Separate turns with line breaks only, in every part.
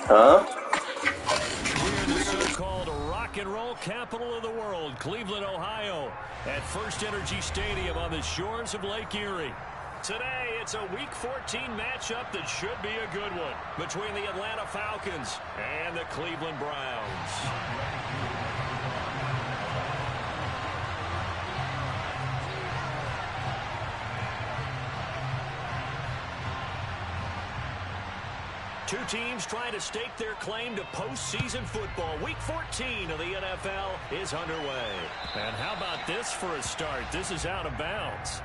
Huh?
We're the so-called rock and roll capital of the world, Cleveland, Ohio, at First Energy Stadium on the shores of Lake Erie. Today, it's a Week 14 matchup that should be a good one between the Atlanta Falcons and the Cleveland Browns. Two teams trying to stake their claim to postseason football. Week 14 of the NFL is underway. And how about this for a start? This is out of bounds.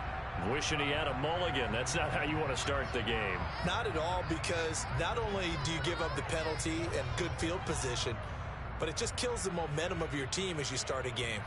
Wishing he had a mulligan. That's not how you want to start the game.
Not at all, because not only do you give up the penalty and good field position, but it just kills the momentum of your team as you start a game.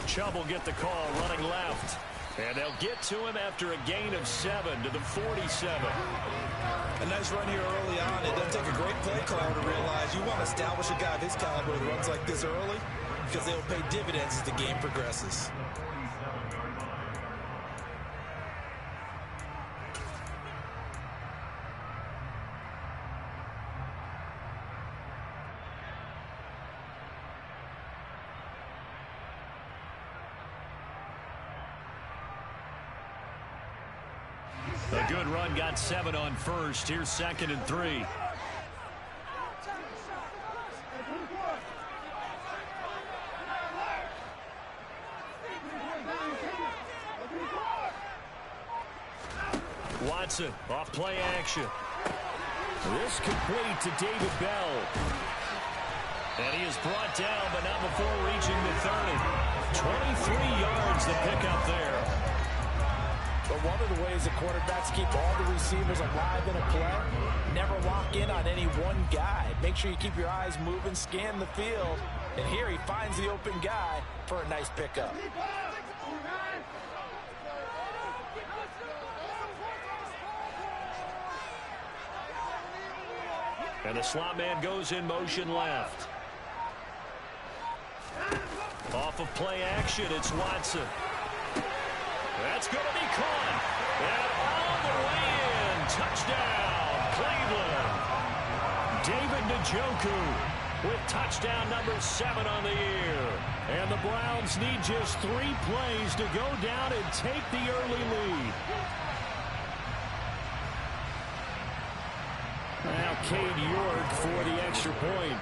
Chubb will get the call running left. And they'll get to him after a gain of 7 to the 47.
A nice run here early on. It doesn't take a great play caller to realize you want to establish a guy of his caliber that runs like this early, because they'll pay dividends as the game progresses.
A good run, got 7 on first. Here's 2nd and 3. Watson off play action. This complete to David Bell. And he is brought down, but not before reaching the 30. 23 yards the pickup there.
But one of the ways the quarterbacks keep all the receivers alive in a play, never lock in on any one guy. Make sure you keep your eyes moving, scan the field. And here he finds the open guy for a nice pickup.
And the slot man goes in motion left. Off of play action, it's Watson. That's going to be caught. And all the way in. Touchdown, Cleveland. David Njoku with touchdown number 7 on the year. And the Browns need just 3 plays to go down and take the early lead. Now Cade York for the extra point.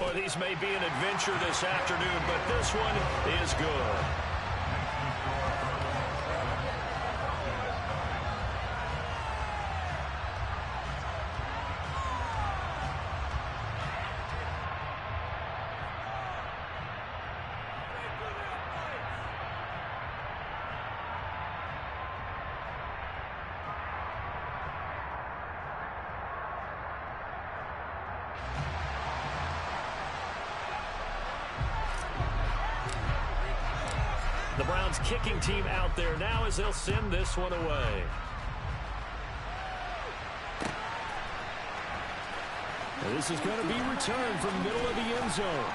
Well, these may be an adventure this afternoon, but this one is good. The Browns kicking team out there now as they'll send this one away. And this is going to be returned from middle of the end zone.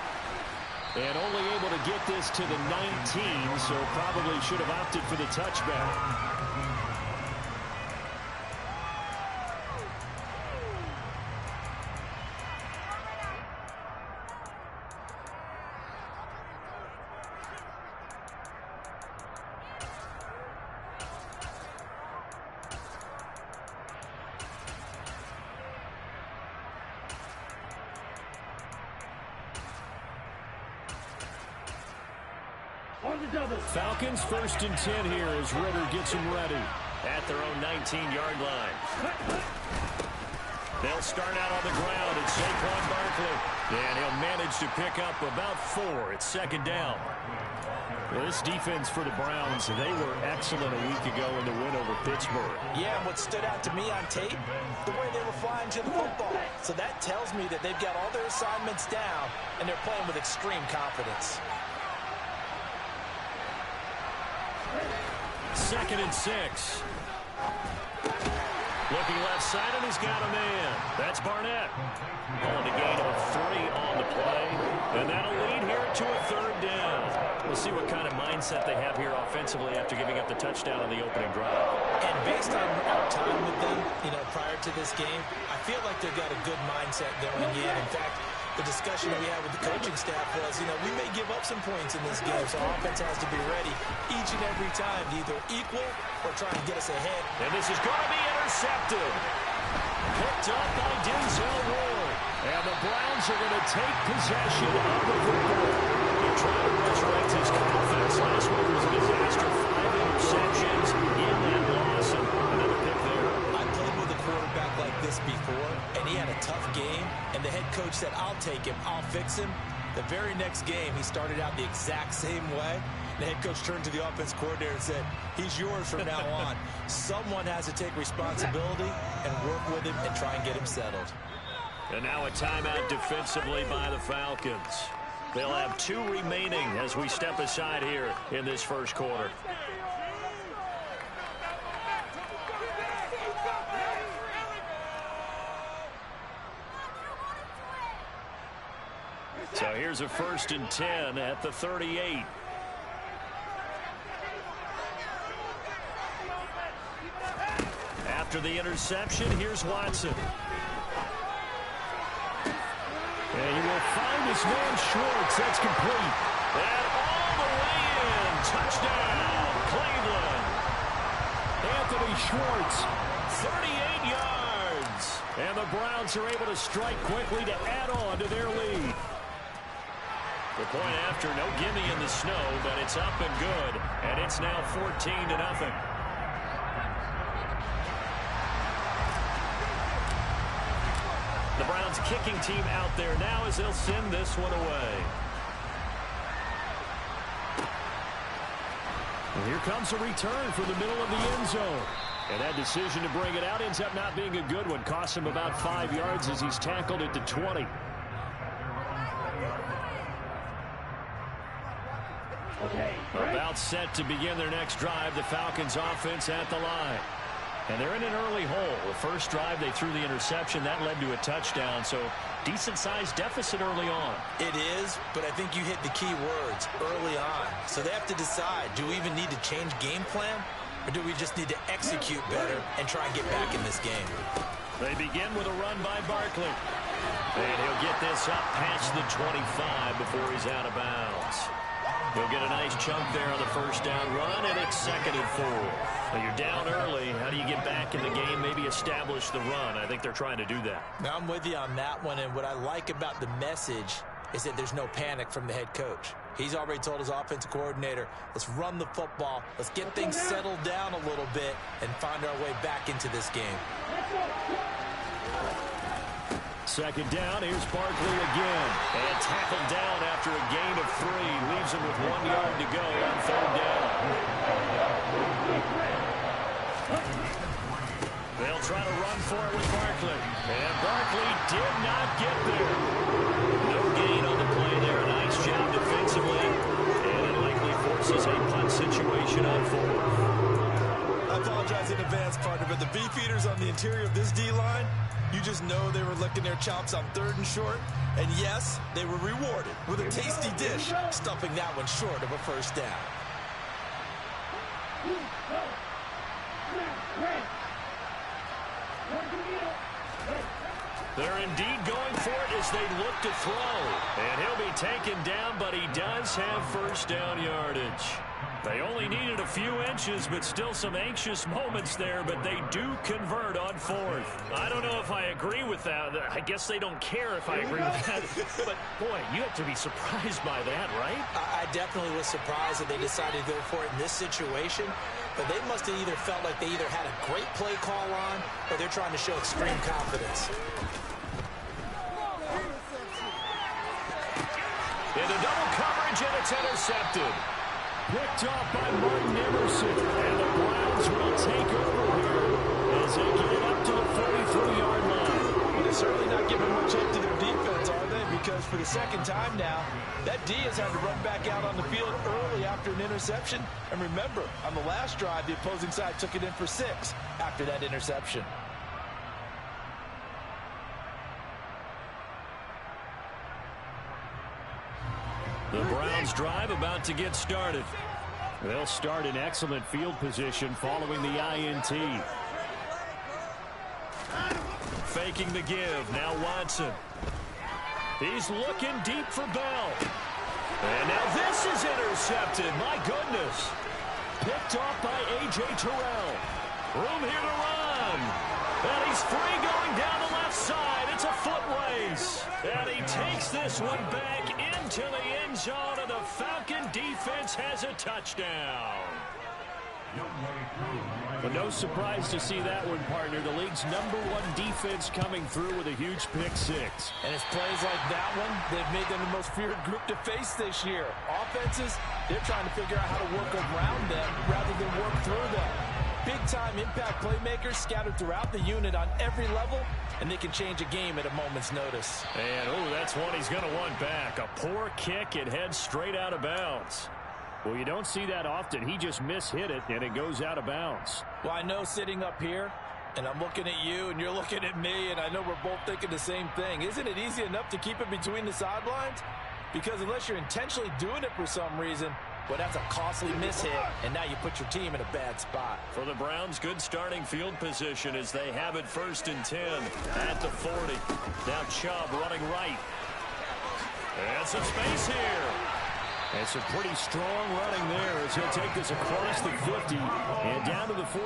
And only able to get this to the 19, so probably should have opted for the touchback. Falcons 1st and 10 here as Ritter gets them ready at their own 19-yard line. They'll start out on the ground. It's Saquon Barkley. And he'll manage to pick up about 4. It's 2nd down. Well, this defense for the Browns, they were excellent a week ago in the win over Pittsburgh.
Yeah, and what stood out to me on tape, the way they were flying to the football. So that tells me that they've got all their assignments down, and they're playing with extreme confidence.
2nd and 6. Looking left side, and he's got a man. That's Barnett. Calling a gain of 3 on the play. And that'll lead here to a 3rd down. We'll see what kind of mindset they have here offensively after giving up the touchdown on the opening drive.
And based on our time with them, prior to this game, I feel like they've got a good mindset going in. In fact, the discussion that we had with the coaching staff was, we may give up some points in this game, so our offense has to be ready each and every time to either equal or try and get us ahead.
And this is going to be intercepted. Picked up by Denzel Ward. And the Browns are going to take possession of the football. They're trying to resurrect his confidence. Last week was a disaster. 5 interceptions in that loss, and another pick there.
I played with a quarterback like this before, and he had a tough game, and the head coach said, I'll take him, I'll fix him. The very next game, he started out the exact same way. The head coach turned to the offense coordinator and said, he's yours from now on. Someone has to take responsibility and work with him and try and get him settled.
And now a timeout defensively by the Falcons. They'll have 2 remaining as we step aside here in this first quarter. So here's a 1st and 10 at the 38. After the interception, here's Watson. And he will find his man Schwartz. That's complete. And all the way in. Touchdown, Cleveland. Anthony Schwartz, 38 yards. And the Browns are able to strike quickly to add on to their lead. The point after, no gimme in the snow, but it's up and good. And it's now 14-0. The Browns kicking team out there now as they'll send this one away. And here comes a return from the middle of the end zone. And that decision to bring it out ends up not being a good one. Costs him about 5 yards as he's tackled at the 20. About set to begin their next drive. The Falcons offense at the line. And they're in an early hole. The first drive, they threw the interception. That led to a touchdown. So decent-sized deficit early on.
It is, but I think you hit the key words, early on. So they have to decide, do we even need to change game plan? Or do we just need to execute better and try and get back in this game?
They begin with a run by Barkley. And he'll get this up past the 25 before he's out of bounds. He'll get a nice chunk there on the first down run, and it's 2nd and 4. Now you're down early. How do you get back in the game, maybe establish the run? I think they're trying to do that.
Now I'm with you on that one, and what I like about the message is that there's no panic from the head coach. He's already told his offensive coordinator, let's run the football, let's get things settled down a little bit, and find our way back into this game.
2nd down, here's Barkley again. And tackled down after a gain of 3. Leaves him with 1 yard to go on 3rd down. They'll try to run for it with Barkley. And Barkley did not get there. No gain on the play there. A nice job defensively. And it likely forces a punt situation on 4th.
I apologize in advance, partner, but the beefeaters on the interior of this D-line, you just know they were licking their chops on 3rd and short. And yes, they were rewarded with a tasty dish, stuffing that one short of a first down.
They're indeed going for it as they look to throw. And he'll be taken down, but he does have first down yardage. They only needed a few inches, but still some anxious moments there, but they do convert on 4th. I don't know if I agree with that. I guess they don't care if I agree with that. But, boy, you have to be surprised by that, right?
I definitely was surprised that they decided to go for it in this situation, but they must have either felt like they either had a great play call on or they're trying to show extreme confidence.
Into double coverage, and it's intercepted. Picked off by Martin Emerson. And the Browns will take over here as they get it up to the 43-yard line.
Well, they're certainly not giving much hope to their defense, are they? Because for the second time now, that D has had to run back out on the field early after an interception. And remember, on the last drive, the opposing side took it in for 6 after that interception.
The Browns drive about to get started. They'll start in excellent field position following the INT. Faking the give. Now Watson. He's looking deep for Bell. And now this is intercepted. My goodness. Picked off by A.J. Terrell. Room here to run. And he's free going down the left side. It's a foot race. And he takes this one back into the end zone, and the Falcon defense has a touchdown. But no surprise to see that one, partner. The league's #1 defense coming through with a huge pick 6.
And it's plays like that one they've made them the most feared group to face this year. Offenses, they're trying to figure out how to work around them rather than work through them. Big-time impact playmakers scattered throughout the unit on every level, and they can change a game at a moment's notice.
And, oh, that's one he's going to want back. A poor kick. It heads straight out of bounds. Well, you don't see that often. He just mishit it, and it goes out of bounds.
Well, I know sitting up here, and I'm looking at you, and you're looking at me, and I know we're both thinking the same thing. Isn't it easy enough to keep it between the sidelines? Because unless you're intentionally doing it for some reason, well, that's a costly mishit, and now you put your team in a bad spot.
For the Browns, good starting field position as they have it 1st and 10 at the 40. Now Chubb running right. And some space here. And some pretty strong running there as he'll take this across the 50 and down to the 44.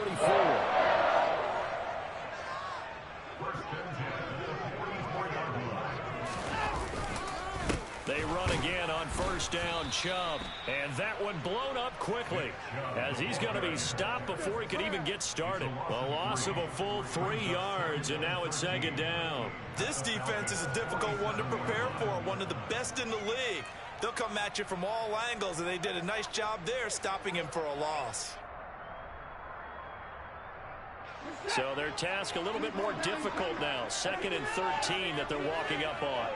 They run again on 1st down, Chubb. And that one blown up quickly as he's going to be stopped before he could even get started. A loss of a full 3 yards, and now it's 2nd down.
This defense is a difficult one to prepare for, one of the best in the league. They'll come at you from all angles, and they did a nice job there stopping him for a loss.
So their task a little bit more difficult now. 2nd and 13 that they're walking up on.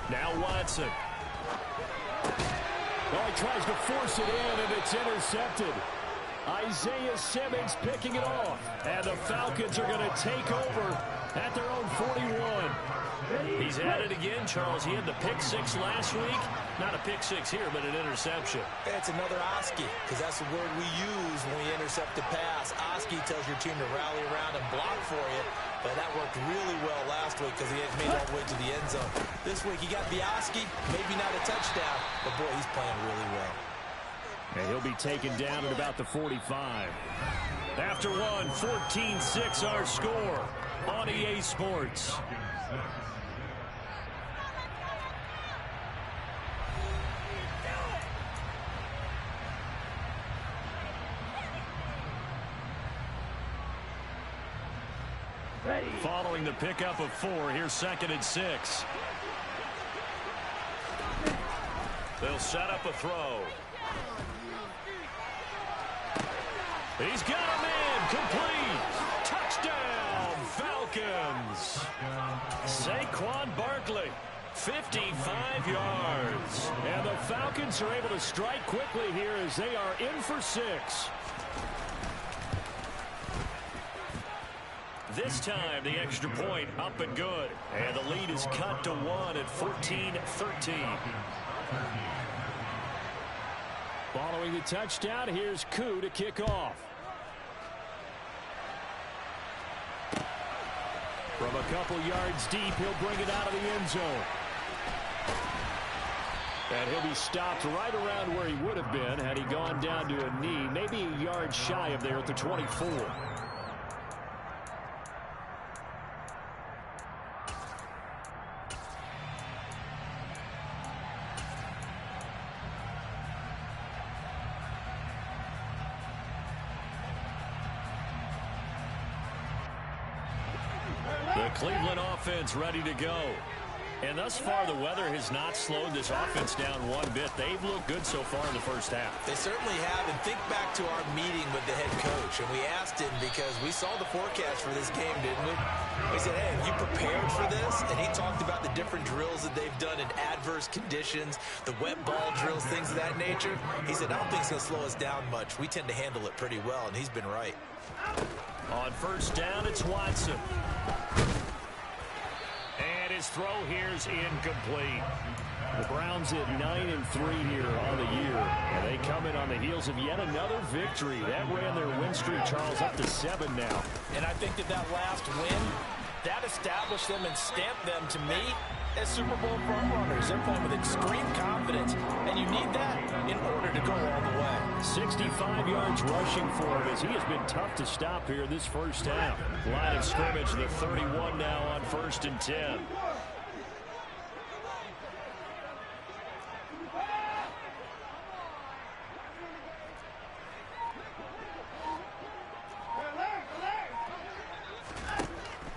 Now Watson. Oh, he tries to force it in, and it's intercepted. Isaiah Simmons picking it off. And the Falcons are going to take over at their own 41. He's at it again, Charles. He had the pick 6 last week. Not a pick 6 here, but an interception.
It's another Oski, because that's the word we use when we intercept a pass. Oski tells your team to rally around and block for you. But that worked really well last week because he had made it all the way to the end zone. This week he got the Oski, maybe not a touchdown, but boy, he's playing really well.
And he'll be taken down at about the 45. After one, 14-6 our score on EA Sports. Following the pickup of 4, here's 2nd and 6. They'll set up a throw. He's got a man, complete. Touchdown, Falcons. Saquon Barkley, 55 yards. And the Falcons are able to strike quickly here as they are in for 6. This time, the extra point up and good. And the lead is cut to 1 at 14-13. Following the touchdown, here's Koo to kick off. From a couple yards deep, he'll bring it out of the end zone. And he'll be stopped right around where he would have been had he gone down to a knee, maybe a yard shy of there at the 24. The Cleveland offense ready to go. And thus far, the weather has not slowed this offense down one bit. They've looked good so far in the first half.
They certainly have. And think back to our meeting with the head coach. And we asked him because we saw the forecast for this game, didn't we? We said, hey, have you prepared for this? And he talked about the different drills that they've done in adverse conditions, the wet ball drills, things of that nature. He said, I don't think it's going to slow us down much. We tend to handle it pretty well, and he's been right.
On first down, it's Watson. And his throw here is incomplete. The Browns at 9-3 here on the year. And they come in on the heels of yet another victory. That ran their win streak, Charles, up to 7 now.
And I think that last win, that established them and stamped them, to me, as Super Bowl front runners. They're playing with extreme confidence, and you need that in order to go all the way.
65 yards rushing for him as he has been tough to stop here this first half. Line of scrimmage, the 31 now on 1st and 10.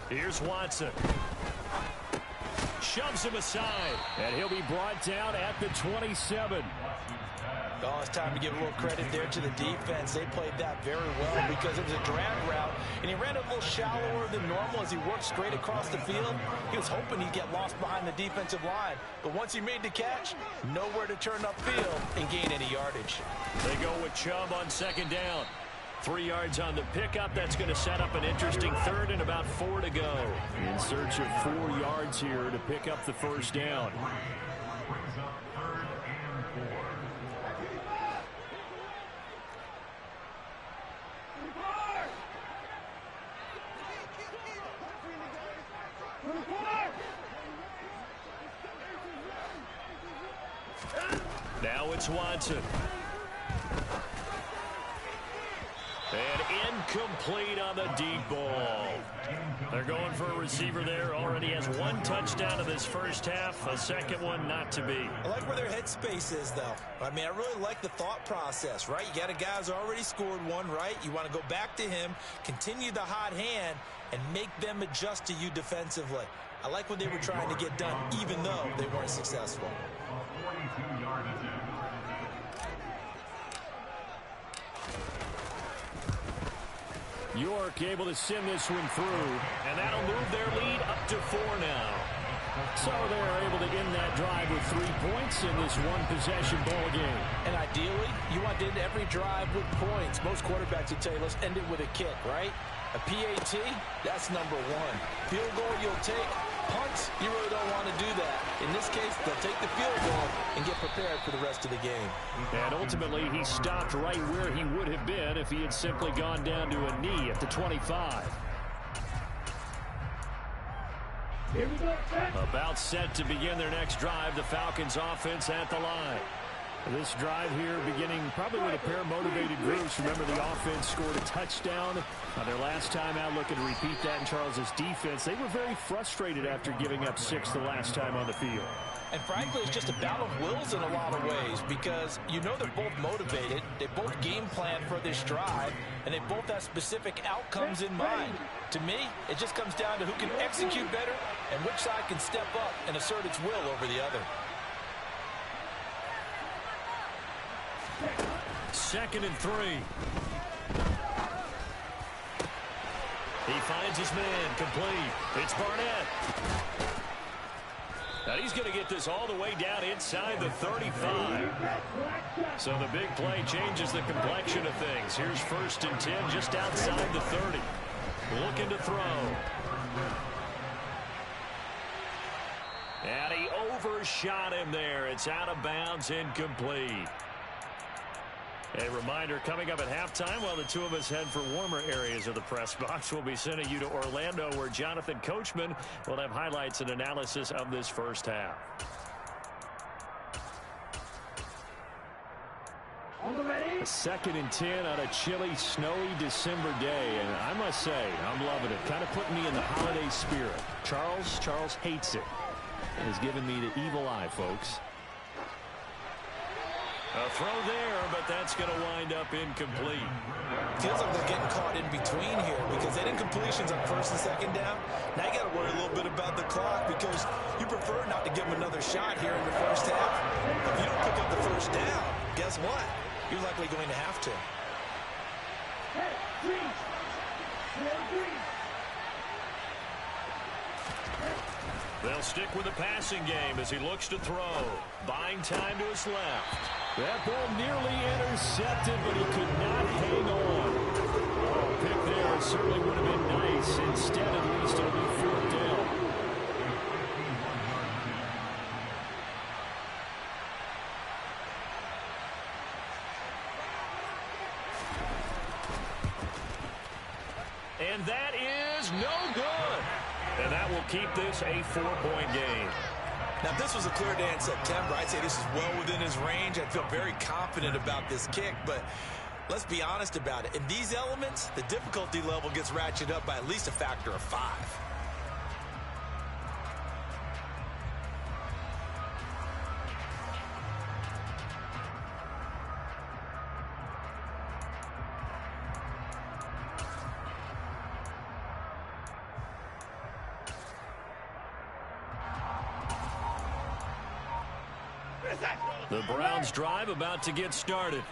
Here's Watson. Shoves him aside, and he'll be brought down at the 27.
Oh, it's time to give a little credit there to the defense. They played that very well because it was a drag route, and he ran a little shallower than normal as he worked straight across the field. He was hoping he'd get lost behind the defensive line, but once he made the catch, nowhere to turn upfield and gain any yardage.
They go with Chubb on 2nd down. 3 yards on the pickup. That's going to set up an interesting 3rd and about 4 to go. In search of 4 yards here to pick up the first down. Now it's Watson. And incomplete on the deep ball. They're going for a receiver there. Already has 1 touchdown in this first half. A second one not to be.
I like where their headspace is, though. I mean, I really like the thought process, right? You got a guy who's already scored one, right? You want to go back to him, continue the hot hand, and make them adjust to you defensively. I like what they were trying to get done, even though they weren't successful.
York able to send this one through, and that'll move their lead up to 4 now. So they're able to end that drive with 3 points in this one-possession ball game.
And ideally, you want to end every drive with points. Most quarterbacks would tell you, let's end it with a kick, right? A PAT, that's #1. Field goal you'll take. Punts, you really don't want to do that. In this case, they'll take the field goal and get prepared for the rest of the game.
And ultimately, he stopped right where he would have been if he had simply gone down to a knee at the 25.
Here we go.
About set to begin their next drive. The Falcons offense at the line. This drive here beginning probably with a pair of motivated groups. Remember, the offense scored a touchdown on their last time out. Looking to repeat that in Charles's defense. They were very frustrated after giving up 6 the last time on the field.
And frankly, it's just a battle of wills in a lot of ways because you know they're both motivated. They both game plan for this drive, and they both have specific outcomes in mind. To me, it just comes down to who can execute better and which side can step up and assert its will over the other.
2nd and 3. He finds his man complete. It's Barnett. And he's going to get this all the way down inside the 35. So the big play changes the complexion of things. Here's 1st and 10 just outside the 30. Looking to throw. And he overshot him there. It's out of bounds, incomplete. A reminder, coming up at halftime, while the two of us head for warmer areas of the press box, we'll be sending you to Orlando, where Jonathan Coachman will have highlights and analysis of this first half. A 2nd and 10 on a chilly, snowy December day, and I must say, I'm loving it. Kind of putting me in the holiday spirit. Charles hates it. And has given me the evil eye, folks. A throw there, but that's going to wind up incomplete.
Feels like they're getting caught in between here because they didn't completions on first and second down. Now you got to worry a little bit about the clock because you prefer not to give them another shot here in the first half. If you don't pick up the first down, guess what? You're likely going to have to.
They'll stick with the passing game as he looks to throw. Buying time to his left.
That ball nearly intercepted, but he could not hang on. Oh, pick there certainly would have been nice. Instead, at least it'll be fourth down.
And that is no good. And that will keep this a 4-point game.
Now, if this was a clear day in September, I'd say this is well within his range. I'd feel very confident about this kick, but let's be honest about it. In these elements, the difficulty level gets ratcheted up by at least a factor of 5.
The Browns drive about to get started.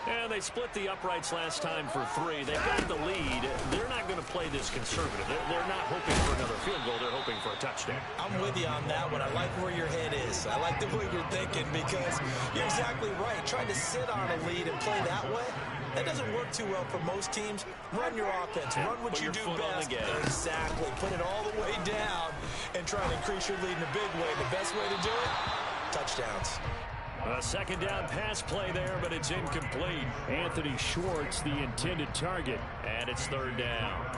And they split the uprights last time for 3. They've got the lead. They're not going to play this conservative. They're not hoping for another field goal. They're hoping for a touchdown.
I'm with you on that one. I like where your head is. I like the way you're thinking because you're exactly right. Trying to sit on a lead and play that way, that doesn't work too well for most teams. Run your offense. Run what you do best. Exactly. Put it all the way down and try to increase your lead in a big way. The best way to do it, touchdowns.
A second down pass play there, but it's incomplete.
Anthony Schwartz, the intended target.
And it's third down.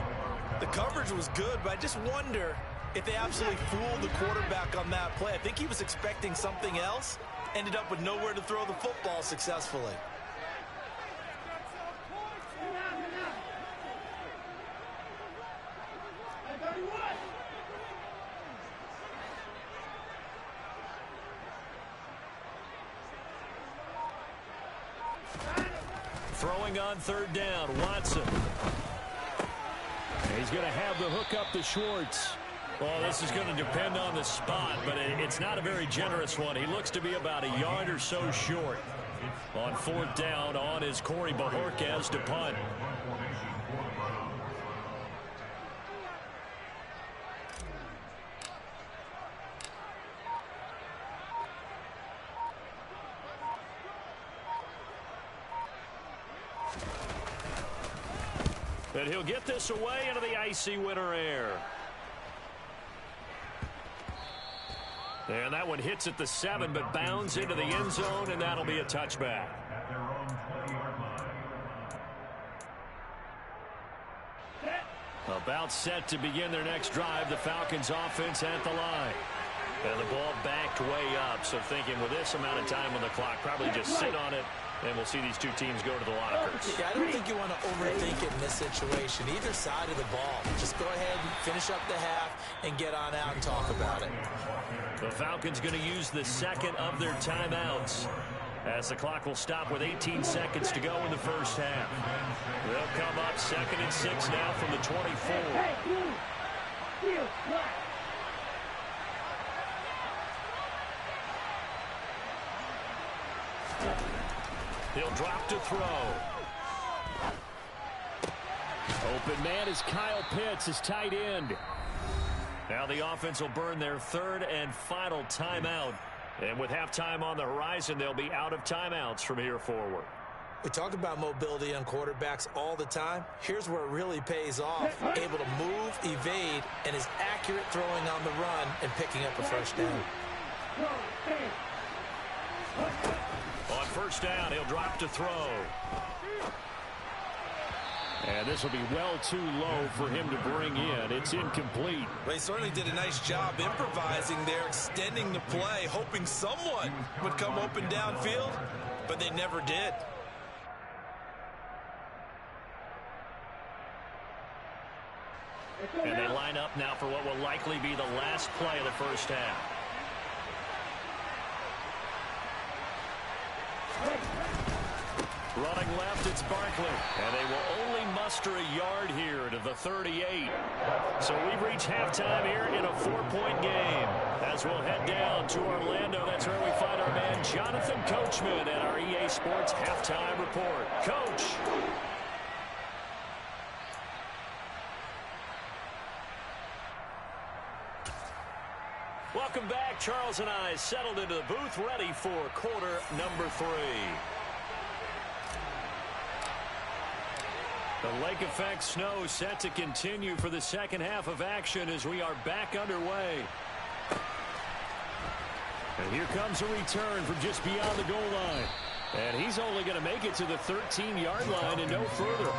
The coverage was good, but I just wonder if they absolutely fooled the quarterback on that play. I think he was expecting something else. Ended up with nowhere to throw the football successfully.
Throwing on third down, Watson.
He's going to have the hook up to Schwartz.
Well, this is going to depend on the spot, but it's not a very generous one. He looks to be about a yard or so short. On fourth down, on is Corey Bajorquez to punt. And he'll get this away into the icy winter air. And that one hits at the 7, but bounds into the end zone, and that'll be a touchback. About set to begin their next drive, the Falcons offense at the line. And the ball backed way up, so thinking with this amount of time on the clock, probably just sit on it, and we'll see these two teams go to the lockers.
Yeah, I don't think you want to overthink it in this situation. Either side of the ball. Just go ahead and finish up the half and get on out and talk about it.
The Falcons going to use the second of their timeouts as the clock will stop with 18 seconds to go in the first half. They'll come up 2nd and 6 now from the 24. He'll drop to throw.
Open man is Kyle Pitts, his tight end.
Now the offense will burn their third and final timeout. And with halftime on the horizon, they'll be out of timeouts from here forward.
We talk about mobility on quarterbacks all the time. Here's where it really pays off. Able to move, evade, and is accurate throwing on the run and picking up a first down.
On first down, he'll drop to throw.
And this will be well too low for him to bring in. It's incomplete.
Well, he certainly did a nice job improvising there, extending the play, hoping someone would come open downfield, but they never did.
And they line up now for what will likely be the last play of the first half. Running left, it's Barkley. And they will muster a yard here to the 38. So we've reached halftime here in a 4-point game. As we'll head down to Orlando, that's where we find our man Jonathan Coachman at our EA Sports Halftime Report. Coach. Welcome back. Charles and I settled into the booth, ready for quarter number 3. The lake effect snow set to continue for the second half of action as we are back underway. And here comes a return from just beyond the goal line. And he's only going to make it to the 13-yard line and no further.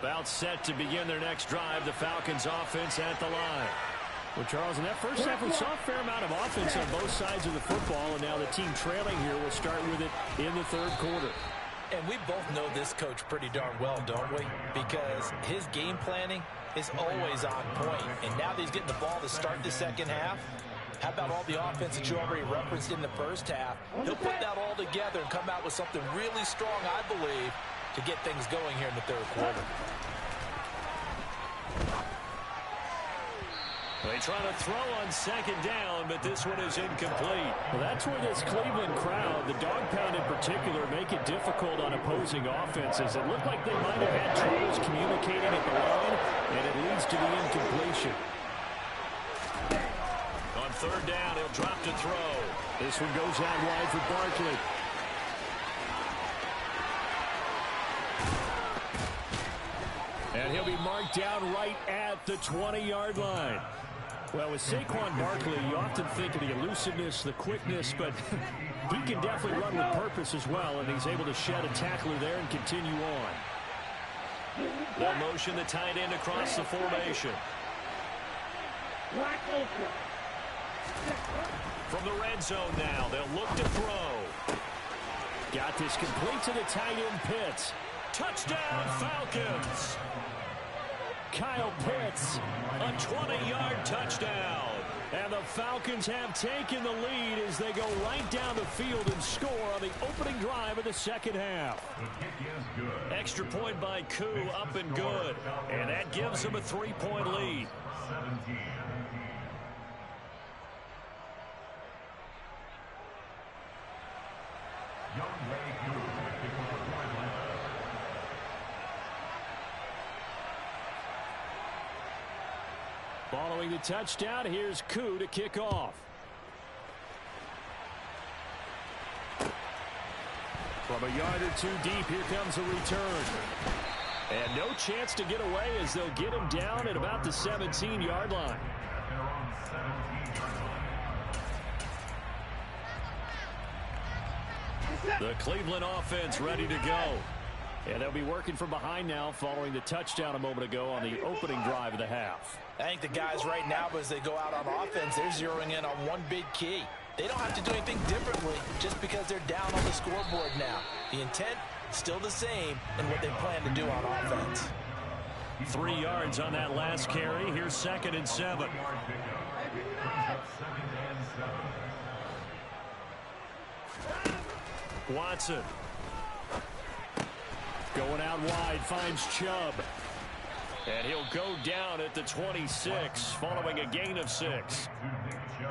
About set to begin their next drive, the Falcons offense at the line.
Well, Charles, in that first half, we saw a fair amount of offense on both sides of the football, and now the team trailing here will start with it in the third quarter.
And we both know this coach pretty darn well, don't we? Because his game planning is always on point. And now that he's getting the ball to start the second half, how about all the offense that you already referenced in the first half? He'll put that all together and come out with something really strong, I believe, to get things going here in the third quarter.
They try to throw on second down, but this one is incomplete.
Well, that's where this Cleveland crowd, the dog pound in particular, make it difficult on opposing offenses. It looked like they might have had troubles communicating at the line, and it leads to the incompletion.
On third down, he'll drop to throw.
This one goes out wide for Barkley. And he'll be marked down right at the 20-yard line. Well, with Saquon Barkley, you often think of the elusiveness, the quickness, but he can definitely run with purpose as well, and he's able to shed a tackler there and continue on.
They'll motion the tight end across the formation. From the red zone now, they'll look to throw.
Got this complete to the tight end Pitts.
Touchdown, Falcons.
Kyle Pitts,
a 20-yard touchdown.
And the Falcons have taken the lead as they go right down the field and score on the opening drive of the second half.
Extra point by Koo, up and good. And that gives them a 3-point lead.
Following the touchdown, here's Koo to kick off. From a yard or two deep, here comes a return. And no chance to get away as they'll get him down at about the 17-yard line.
The Cleveland offense ready to go.
And they'll be working from behind now following the touchdown a moment ago on the opening drive of the half.
I think the guys right now, as they go out on offense, they're zeroing in on one big key. They don't have to do anything differently just because they're down on the scoreboard now. The intent, still the same in what they plan to do on offense.
3 yards on that last carry. Here's 2nd and 7. Watson.
Going out wide, finds Chubb.
And he'll go down at the 26, following a gain of 6.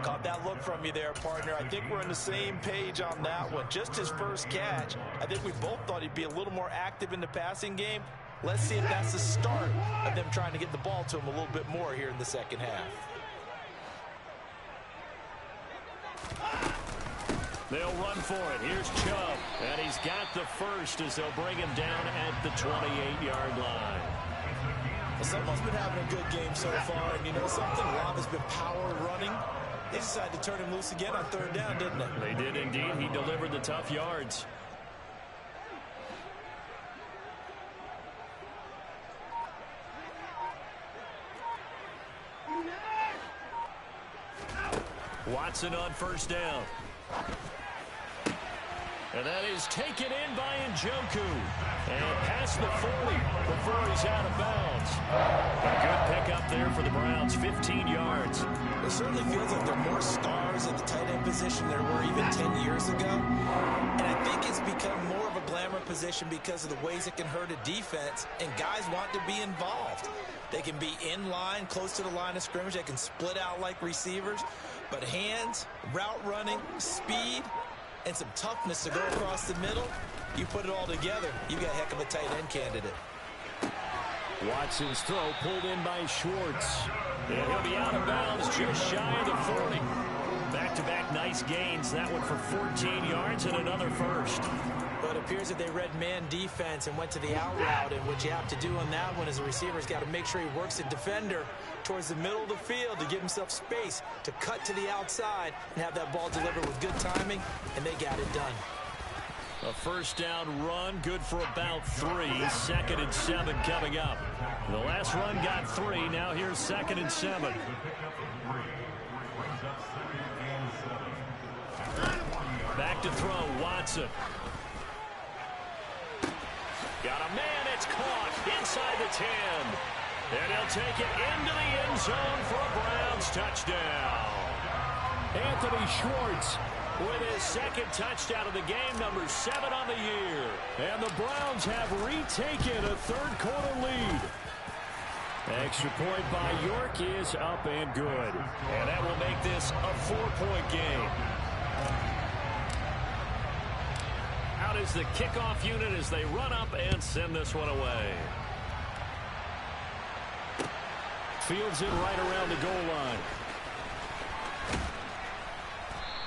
Caught that look from you there, partner. I think we're on the same page on that one. Just his first catch. I think we both thought he'd be a little more active in the passing game. Let's see if that's the start of them trying to get the ball to him a little bit more here in the second half.
They'll run for it. Here's Chubb. And he's got the first as they'll bring him down at the 28-yard line.
Well, someone's been having a good game so far. And you know something? Rob has been power running. They decided to turn him loose again on third down, didn't they?
They did indeed. He delivered the tough yards. Watson on first down. And that is taken in by Njoku. And past the 40 before he's out of bounds. A good pickup there for the Browns, 15 yards.
It certainly feels like there are more stars at the tight end position than there were even 10 years ago. And I think it's because become more of a glamour position because of the ways it can hurt a defense, and guys want to be involved. They can be in line, close to the line of scrimmage. They can split out like receivers. But hands, route running, speed, and some toughness to go across the middle, you put it all together, you got a heck of a tight end candidate.
Watson's throw pulled in by Schwartz. And he'll be out of bounds just shy of the 40. Back-to-back nice gains. That one for 14 yards and another first.
But it appears that they read man defense and went to the out route. And what you have to do on that one is the receiver's got to make sure he works the defender towards the middle of the field to give himself space to cut to the outside and have that ball delivered with good timing, and they got it done.
A first down run, good for about 3. 2nd and 7 coming up. The last run got 3. Now here's 2nd and 7. Back to throw, Watson. Got a man, it's caught inside the 10. And he'll take it into the end zone for a Browns touchdown. Anthony Schwartz with his 2nd touchdown of the game, number 7 on the year. And the Browns have retaken a 3rd quarter lead. Extra point by York is up and good. And that will make this a 4-point game. Out is the kickoff unit as they run up and send this one away. Fields it right around the goal line.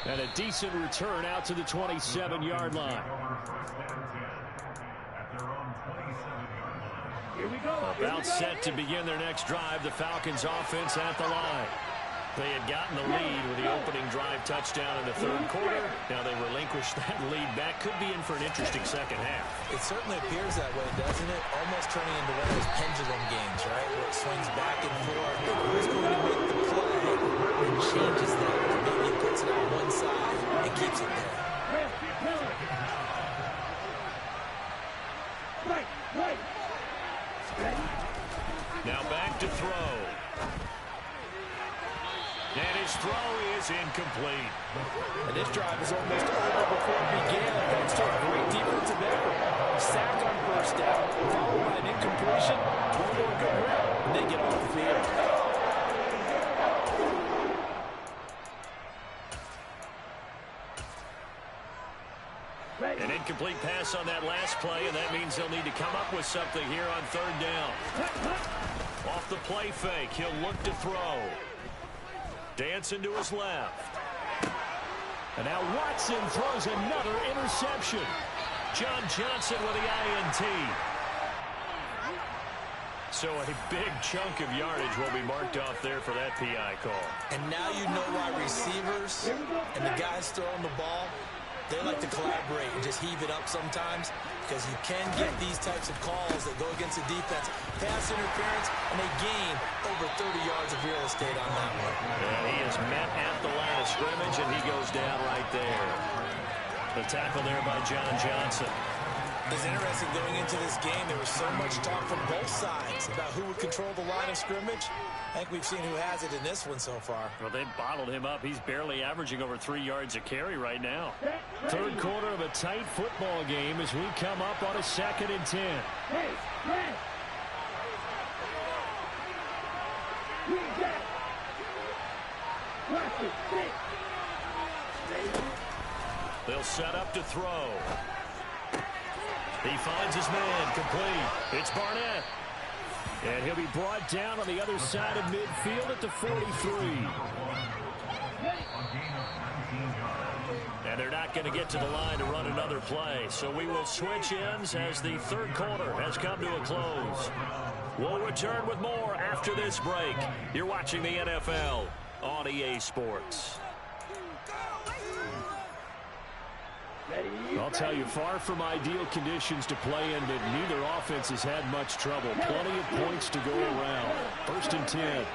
And a decent return out to the 27-yard line. About set to begin their next drive. The Falcons offense at the line. They had gotten the lead with the opening drive touchdown in the 3rd quarter. Now they relinquished that lead back. Could be in for an interesting second half.
It certainly appears that way, doesn't it? Almost turning into one of those pendulum games, right? Where it swings back and forth. And who's going to make the play and changes that? Maybe he puts it on one side and keeps it there.
Now back to throw. And his throw is incomplete.
And this drive is almost over before it began. Thanks to a great defensive effort. Sack on first down, followed by an incompletion. One more good rep, and they get off the field.
An incomplete pass on that last play, and that means they'll need to come up with something here on 3rd down. Off the play fake, he'll look to throw. Dancing to his left. And now Watson throws another interception. John Johnson with the INT. So a big chunk of yardage will be marked off there for that PI call.
And now you know why receivers and the guys throwing the ball, they like to collaborate and just heave it up sometimes, because you can get these types of calls that go against the defense. Pass interference, and they gain over 30 yards of real estate on that one.
And he is met at the line of scrimmage, and he goes down right there. The tackle there by John Johnson.
It's interesting going into this game. There was so much talk from both sides about who would control the line of scrimmage. I think we've seen who has it in this one so far.
Well, they bottled him up. He's barely averaging over 3 yards a carry right now. 3rd quarter of a tight football game as we come up on a 2nd and 10. They'll set up to throw. He finds his man, complete. It's Barnett. And he'll be brought down on the other side of midfield at the 43. And they're not going to get to the line to run another play. So we will switch ends as the 3rd quarter has come to a close. We'll return with more after this break. You're watching the NFL on EA Sports. I'll tell you, far from ideal conditions to play in, but neither offense has had much trouble. Plenty of points to go around. 1st and 10.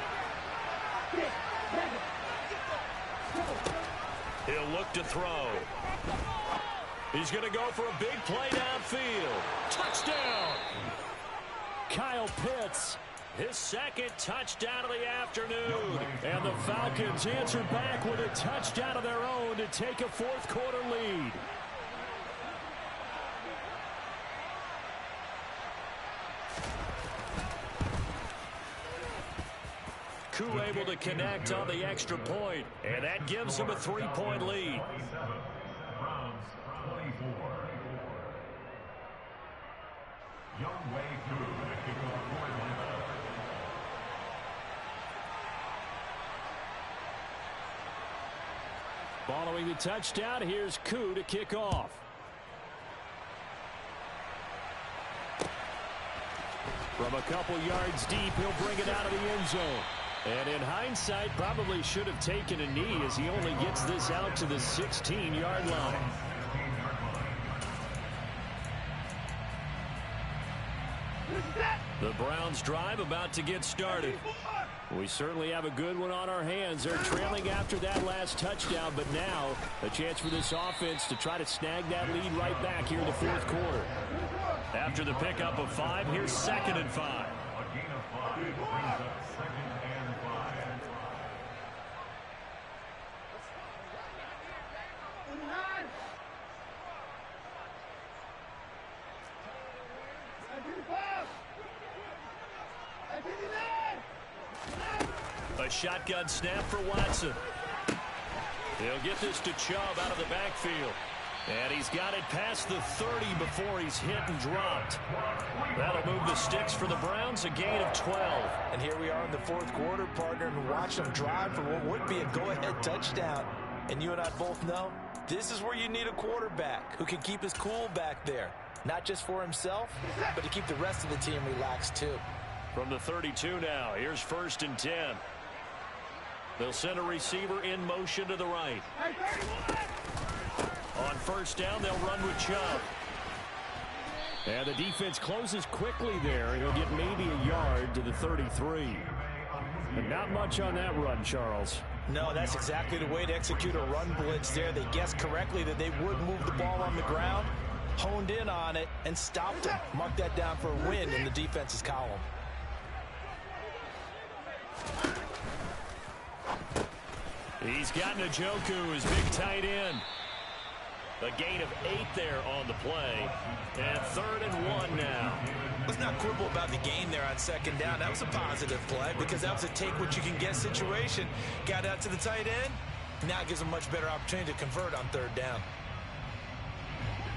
He'll look to throw. He's going to go for a big play downfield. Touchdown! Kyle Pitts, his 2nd touchdown of the afternoon. And the Falcons answer back with a touchdown of their own to take a 4th quarter lead.
Koo able to connect on the extra point, and that gives him a 3-point lead.
Following the touchdown, here's Koo to kick off. From a couple yards deep, he'll bring it out of the end zone. And in hindsight, probably should have taken a knee as he only gets this out to the 16-yard line. The Browns drive about to get started. We certainly have a good one on our hands. They're trailing after that last touchdown, but now a chance for this offense to try to snag that lead right back here in the fourth quarter.
After the pickup of 5, here's 2nd and 5. A shotgun snap for Watson. He'll get this to Chubb out of the backfield. And he's got it past the 30 before he's hit and dropped. That'll move the sticks for the Browns, a gain of 12.
And here we are in the fourth quarter, partner, and watch them drive for what would be a go-ahead touchdown. And you and I both know this is where you need a quarterback who can keep his cool back there. Not just for himself, but to keep the rest of the team relaxed too.
From the 32 now, here's 1st and 10. They'll send a receiver in motion to the right. On 1st down, they'll run with Chubb.
And the defense closes quickly there. He'll get maybe a yard to the 33. But not much on that run, Charles.
No, that's exactly the way to execute a run blitz there. They guessed correctly that they would move the ball on the ground, honed in on it, and stopped him. Mark that down for a win in the defense's column.
He's got Njoku, his big tight end. A gain of 8 there on the play. And 3rd and 1 now.
Let's not quibble about the gain there on 2nd down. That was a positive play because that was a take-what-you-can-get situation. Got out to the tight end. Now it gives them a much better opportunity to convert on 3rd down.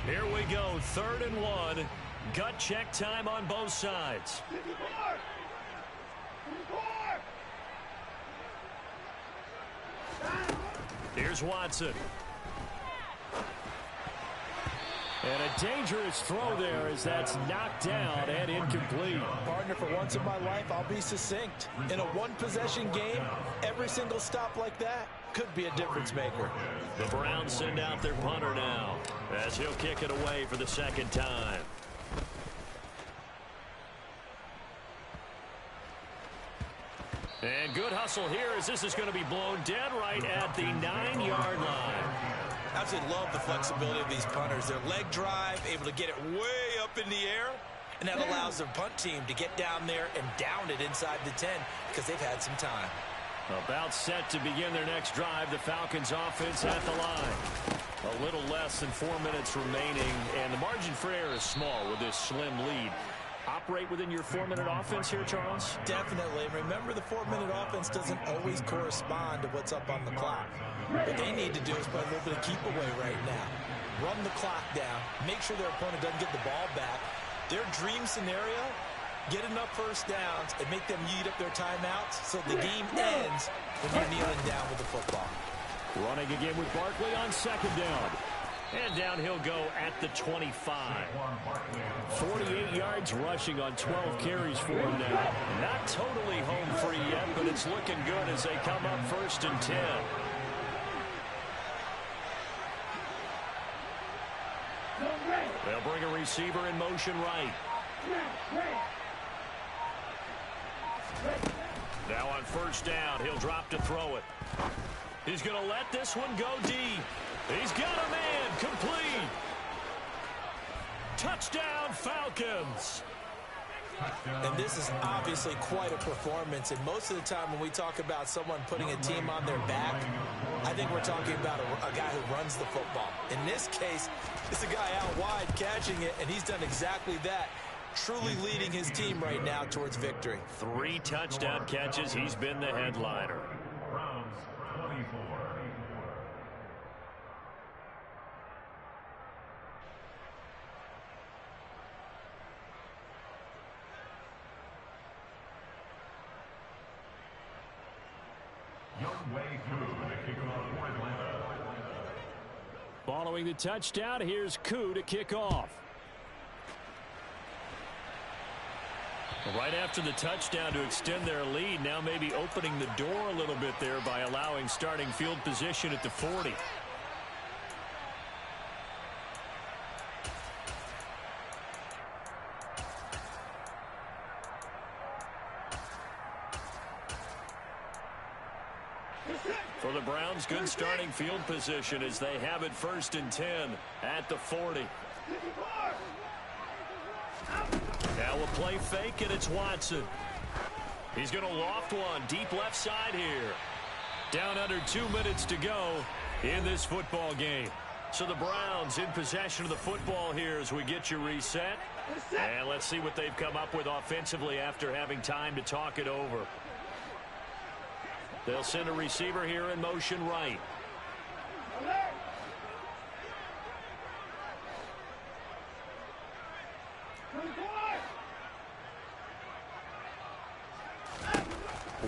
Here we go, 3rd and 1. Gut check time on both sides. Here's Watson.
And a dangerous throw there as that's knocked down and incomplete.
Partner, for once in my life, I'll be succinct. In a one-possession game, every single stop like that could be a difference maker.
The Browns send out their punter now as he'll kick it away for the 2nd time. And good hustle here as this is going to be blown dead right at the 9-yard line.
I absolutely love the flexibility of these punters. Their leg drive, able to get it way up in the air, and that allows their punt team to get down there and down it inside the 10 because they've had some time.
About set to begin their next drive, the Falcons offense at the line. A little less than 4 minutes remaining, and the margin for error is small with this slim lead. Operate within your 4-minute offense here, Charles?
Definitely. Remember, the 4-minute offense doesn't always correspond to what's up on the clock. What they need to do is play a little bit of keep away right now. Run the clock down. Make sure their opponent doesn't get the ball back. Their dream scenario, get enough first downs and make them yeet up their timeouts so the game ends when you're kneeling down with the football.
Running again with Barkley on 2nd down.
And down he'll go at the 25.
48 yards rushing on 12 carries for him now.
Not totally home free yet, but it's looking good as they come up 1st and 10. They'll bring a receiver in motion right. Now on 1st down, he'll drop to throw it. He's going to let this one go deep. He's got a man, complete. Touchdown, Falcons.
And this is obviously quite a performance. And most of the time when we talk about someone putting a team on their back, I think we're talking about a guy who runs the football. In this case, it's a guy out wide catching it, and he's done exactly that.
truly leading his team right now towards victory.
3 touchdown catches. He's been the headliner.
Browns 24. Young Wei Koo to kick off for Atlanta.
Following the touchdown, here's Koo to kick off.
Right after the touchdown to extend their lead, now maybe opening the door a little bit there by allowing starting field position at the 40. For the Browns, good starting field position as they have it 1st and 10 at the 40. Now a play fake, and it's Watson. He's going to loft one deep left side here. Down under 2 minutes to go in this football game. So the Browns in possession of the football here as we get you reset. And let's see what they've come up with offensively after having time to talk it over. They'll send a receiver here in motion right.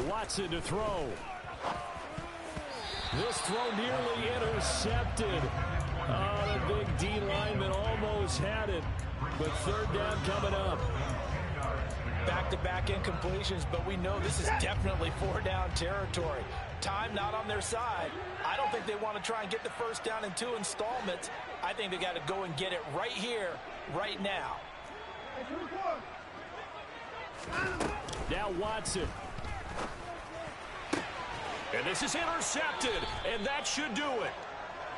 Watson to throw. This throw nearly intercepted. Oh, the big D lineman almost had it. But 3rd down coming up.
Back-to-back incompletions, but we know this is definitely 4-down territory. Time not on their side. I don't think they want to try and get the 1st down in 2 installments. I think they got to go and get it right here, right now.
Now Watson.
And this is intercepted, and that should do it.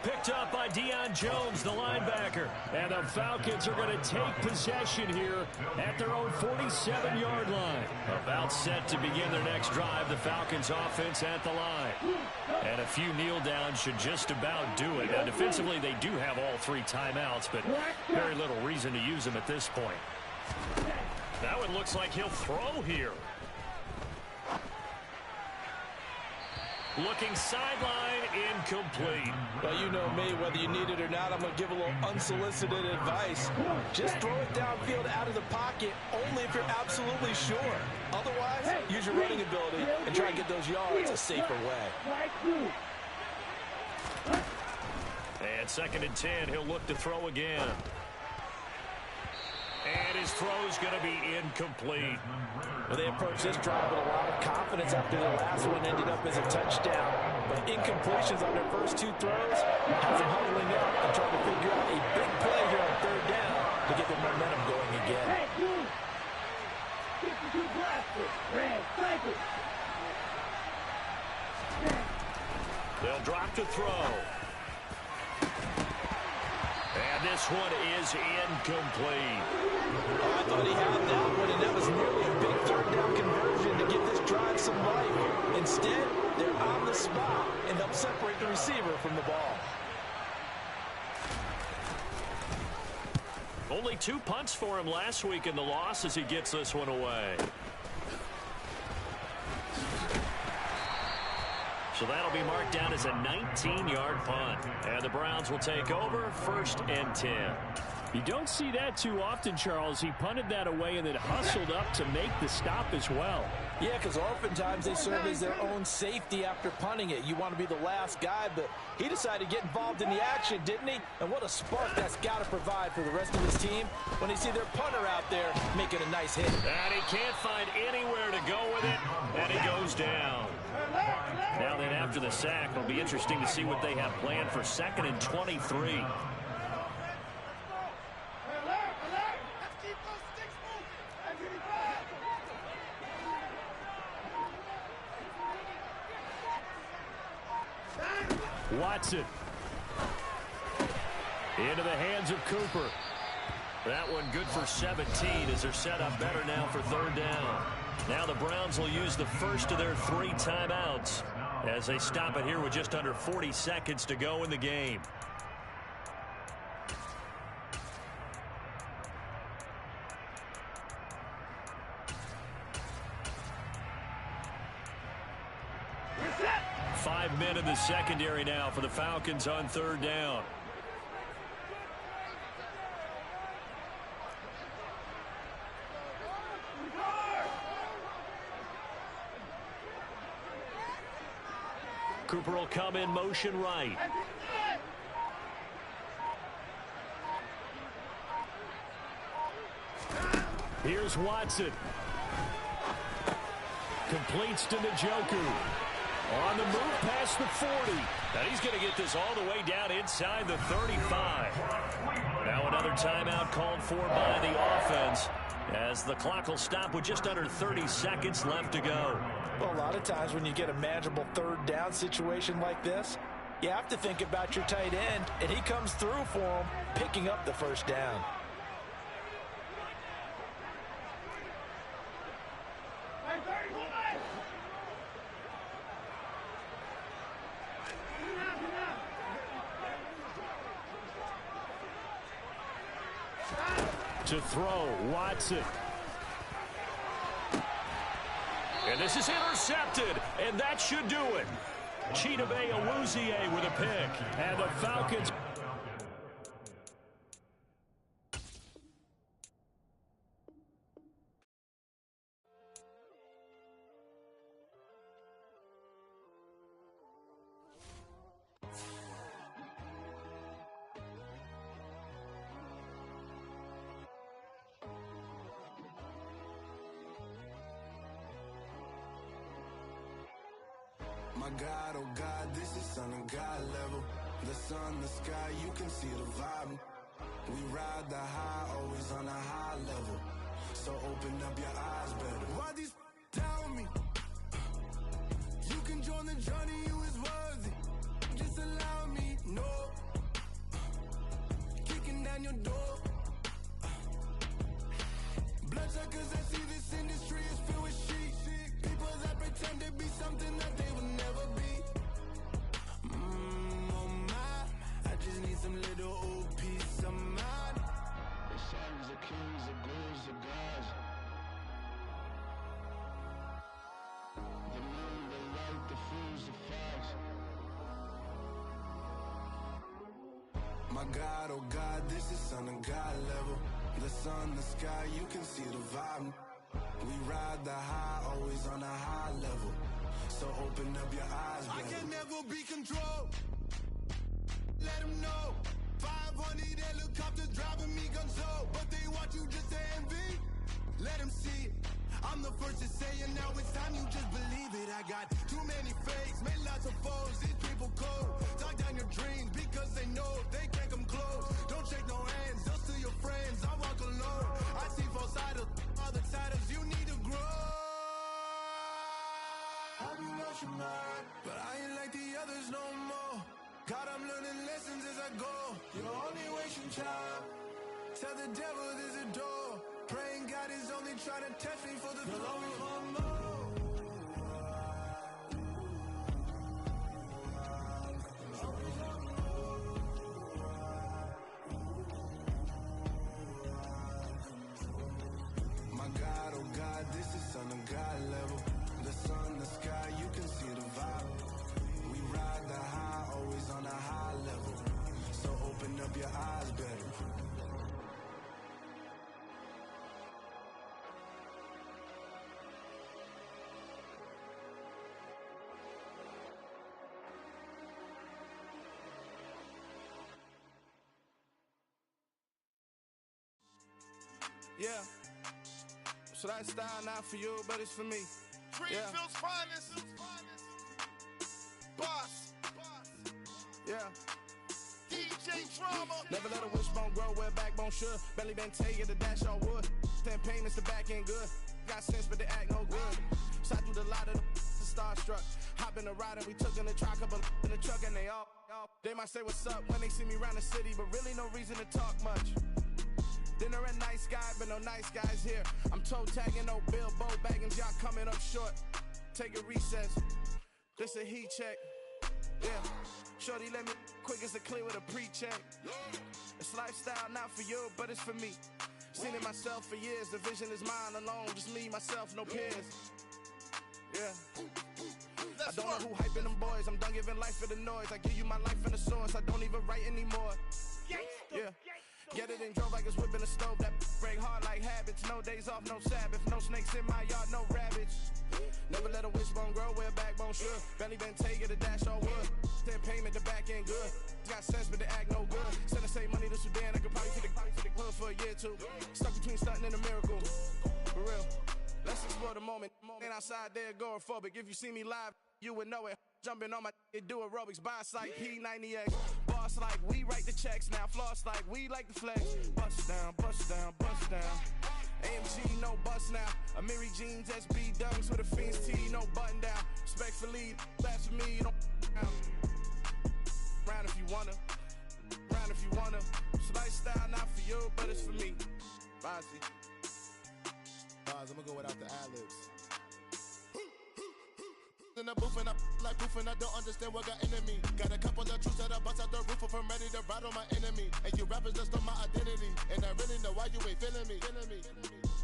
Picked up by Deion Jones, the linebacker.
And the Falcons are going to take possession here at their own 47-yard line.
About set to begin their next drive, the Falcons offense at the line. And a few kneel downs should just about do it. Now, defensively, they do have all 3 timeouts, but very little reason to use them at this point. That one looks like he'll throw here. Looking sideline, incomplete.
Well, you know me, whether you need it or not, I'm going to give a little unsolicited advice. Just throw it downfield out of the pocket only if you're absolutely sure. Otherwise, use your running ability and try and get those yards a safer way.
And 2nd and 10, he'll look to throw again. And his throw's going to be incomplete.
Well, they approached this drive with a lot of confidence after the last one ended up as a touchdown. But incompletions on their first 2 throws has them huddling up and trying to figure out a big play here on 3rd down to get their momentum going again.
They'll drop to throw. And this one is incomplete.
Oh, I thought he had that one, and that was nearly a big 3rd down conversion to give this drive some life. Instead, they're on the spot and help separate the receiver from the ball.
Only 2 punts for him last week in the loss as he gets this one away. So that'll be marked down as a 19-yard punt. And the Browns will take over 1st and 10.
You don't see that too often, Charles. He punted that away and then hustled up to make the stop as well.
Yeah, because oftentimes they serve as their own safety after punting it. You want to be the last guy, but he decided to get involved in the action, didn't he? And what a spark that's got to provide for the rest of his team when they see their punter out there making a nice hit.
And he can't find anywhere to go with it, and he goes down. Now then, after the sack, it'll be interesting to see what they have planned for 2nd and 23.
Watson. Into the hands of Cooper.
That one good for 17 as they're set up better now for 3rd down. Now the Browns will use the first of their 3 timeouts as they stop it here with just under 40 seconds to go in the game. 5 men in the secondary now for the Falcons on third down. Cooper will come in motion right. Here's Watson. Completes to Njoku. On the move past the 40. And he's going to get this all the way down inside the 35. Now another timeout called for by the offense, as the clock will stop with just under 30 seconds left to go.
Well, a lot of times when you get a manageable third down situation like this, you have to think about your tight end, and he comes through for him, picking up the first down.
To throw, Watson.
And this is intercepted, and that should do it. Chidobe Awuzie with a pick.
And the Falcons.
My God, oh God, this is Son of God level. The sun, the sky, you can see the vibe. We ride the high, always on a high level. So open up your eyes better. Why these tell me? You can join the journey, you is worthy. Just allow me, no. Kicking down your door. Bloodsuckers, I see this industry is filled with sheep. People that pretend to be something that they will never be. Oh my, I just need some little old peace of mind. The sons of kings, the ghouls, the gods. The moon, the light, the fools, the facts. My God, oh God, this is Son of God level. The sun, the sky, you can see the vibe. We ride the high, always on a high level. So open up your eyes, baby. I can never be controlled. Let them know. 500 helicopters driving me gonzo. But they want you just to envy. Let them see it. I'm the first to say it, now it's time you just believe it. I got too many fakes, made lots of foes. These people cold. Talk down your dreams because they know they can't come close. Don't shake no hands, they'll steal your friends. I walk alone. I see false idols, other titles, you need to grow. Have you lost your mind? But I ain't like the others no more. God, I'm learning lessons as I go. You're only wasting time. Tell the devil there's a door. Praying God is only trying to test me for the glory for more. My God, oh God, this is Son of God level. The sun, the sky, you can see the vibe. We ride the high, always on a high level. So open up your eyes better.
Yeah. So that style not for you, but it's for me.
Greenfield's finest. Boss.
Yeah.
DJ Drama.
Never let a wishbone grow where a backbone should. Belly been taking the dash on wood. Then payments the back end good. Got sense, but they act no good. Shot through the lot of the starstruck. Hop in the ride and we took in the truck, couple in the truck and they all. They might say what's up when they see me around the city, but really no reason to talk much. Dinner a nice guy, but no nice guys here. I'm toe tagging, no Bilbo bagging, y'all coming up short. Take a recess. This a heat check. Yeah. Shorty let me quick as a clear with a pre-check. It's lifestyle not for you, but it's for me. Seen it myself for years. The vision is mine alone. Just me, myself, no peers. Yeah. I don't know who hyping them boys. I'm done giving life for the noise. I give you my life in the source. I don't even write anymore. Yeah. Get it and drove like it's whipping a stove. That break hard like habits. No days off, no Sabbath. No snakes in my yard, no rabbits. Never let a wishbone grow where a backbone should. Belly been take it, a dash all wood. Then payment, the back end good. Got sense, but the act no good. Send the same money to Sudan. I could probably take the hood for a year or two. Stuck between stunting and a miracle. For real. Let's explore the moment. Ain't outside there agoraphobic. If you see me live, you would know it. Jumping on my do aerobics, boss like P90X. Boss like we write the checks now. Floss like we like the flex. Bust down, bust down, bust down. AMG, no bust now. Amiri jeans, SB dunks with a Fiends tee, no button down. Respectfully, that's for me, you don't round if you wanna. Round if you wanna. It's lifestyle, not for you, but it's for me. Bonzi.
I'm gonna go without the ad-libs. In the booth and I like proof and I don't understand what got into me. Got a couple of truths that I bust out the roof if I'm ready to ride on my enemy. And you rappers just on my identity. And I really know why you ain't feeling me.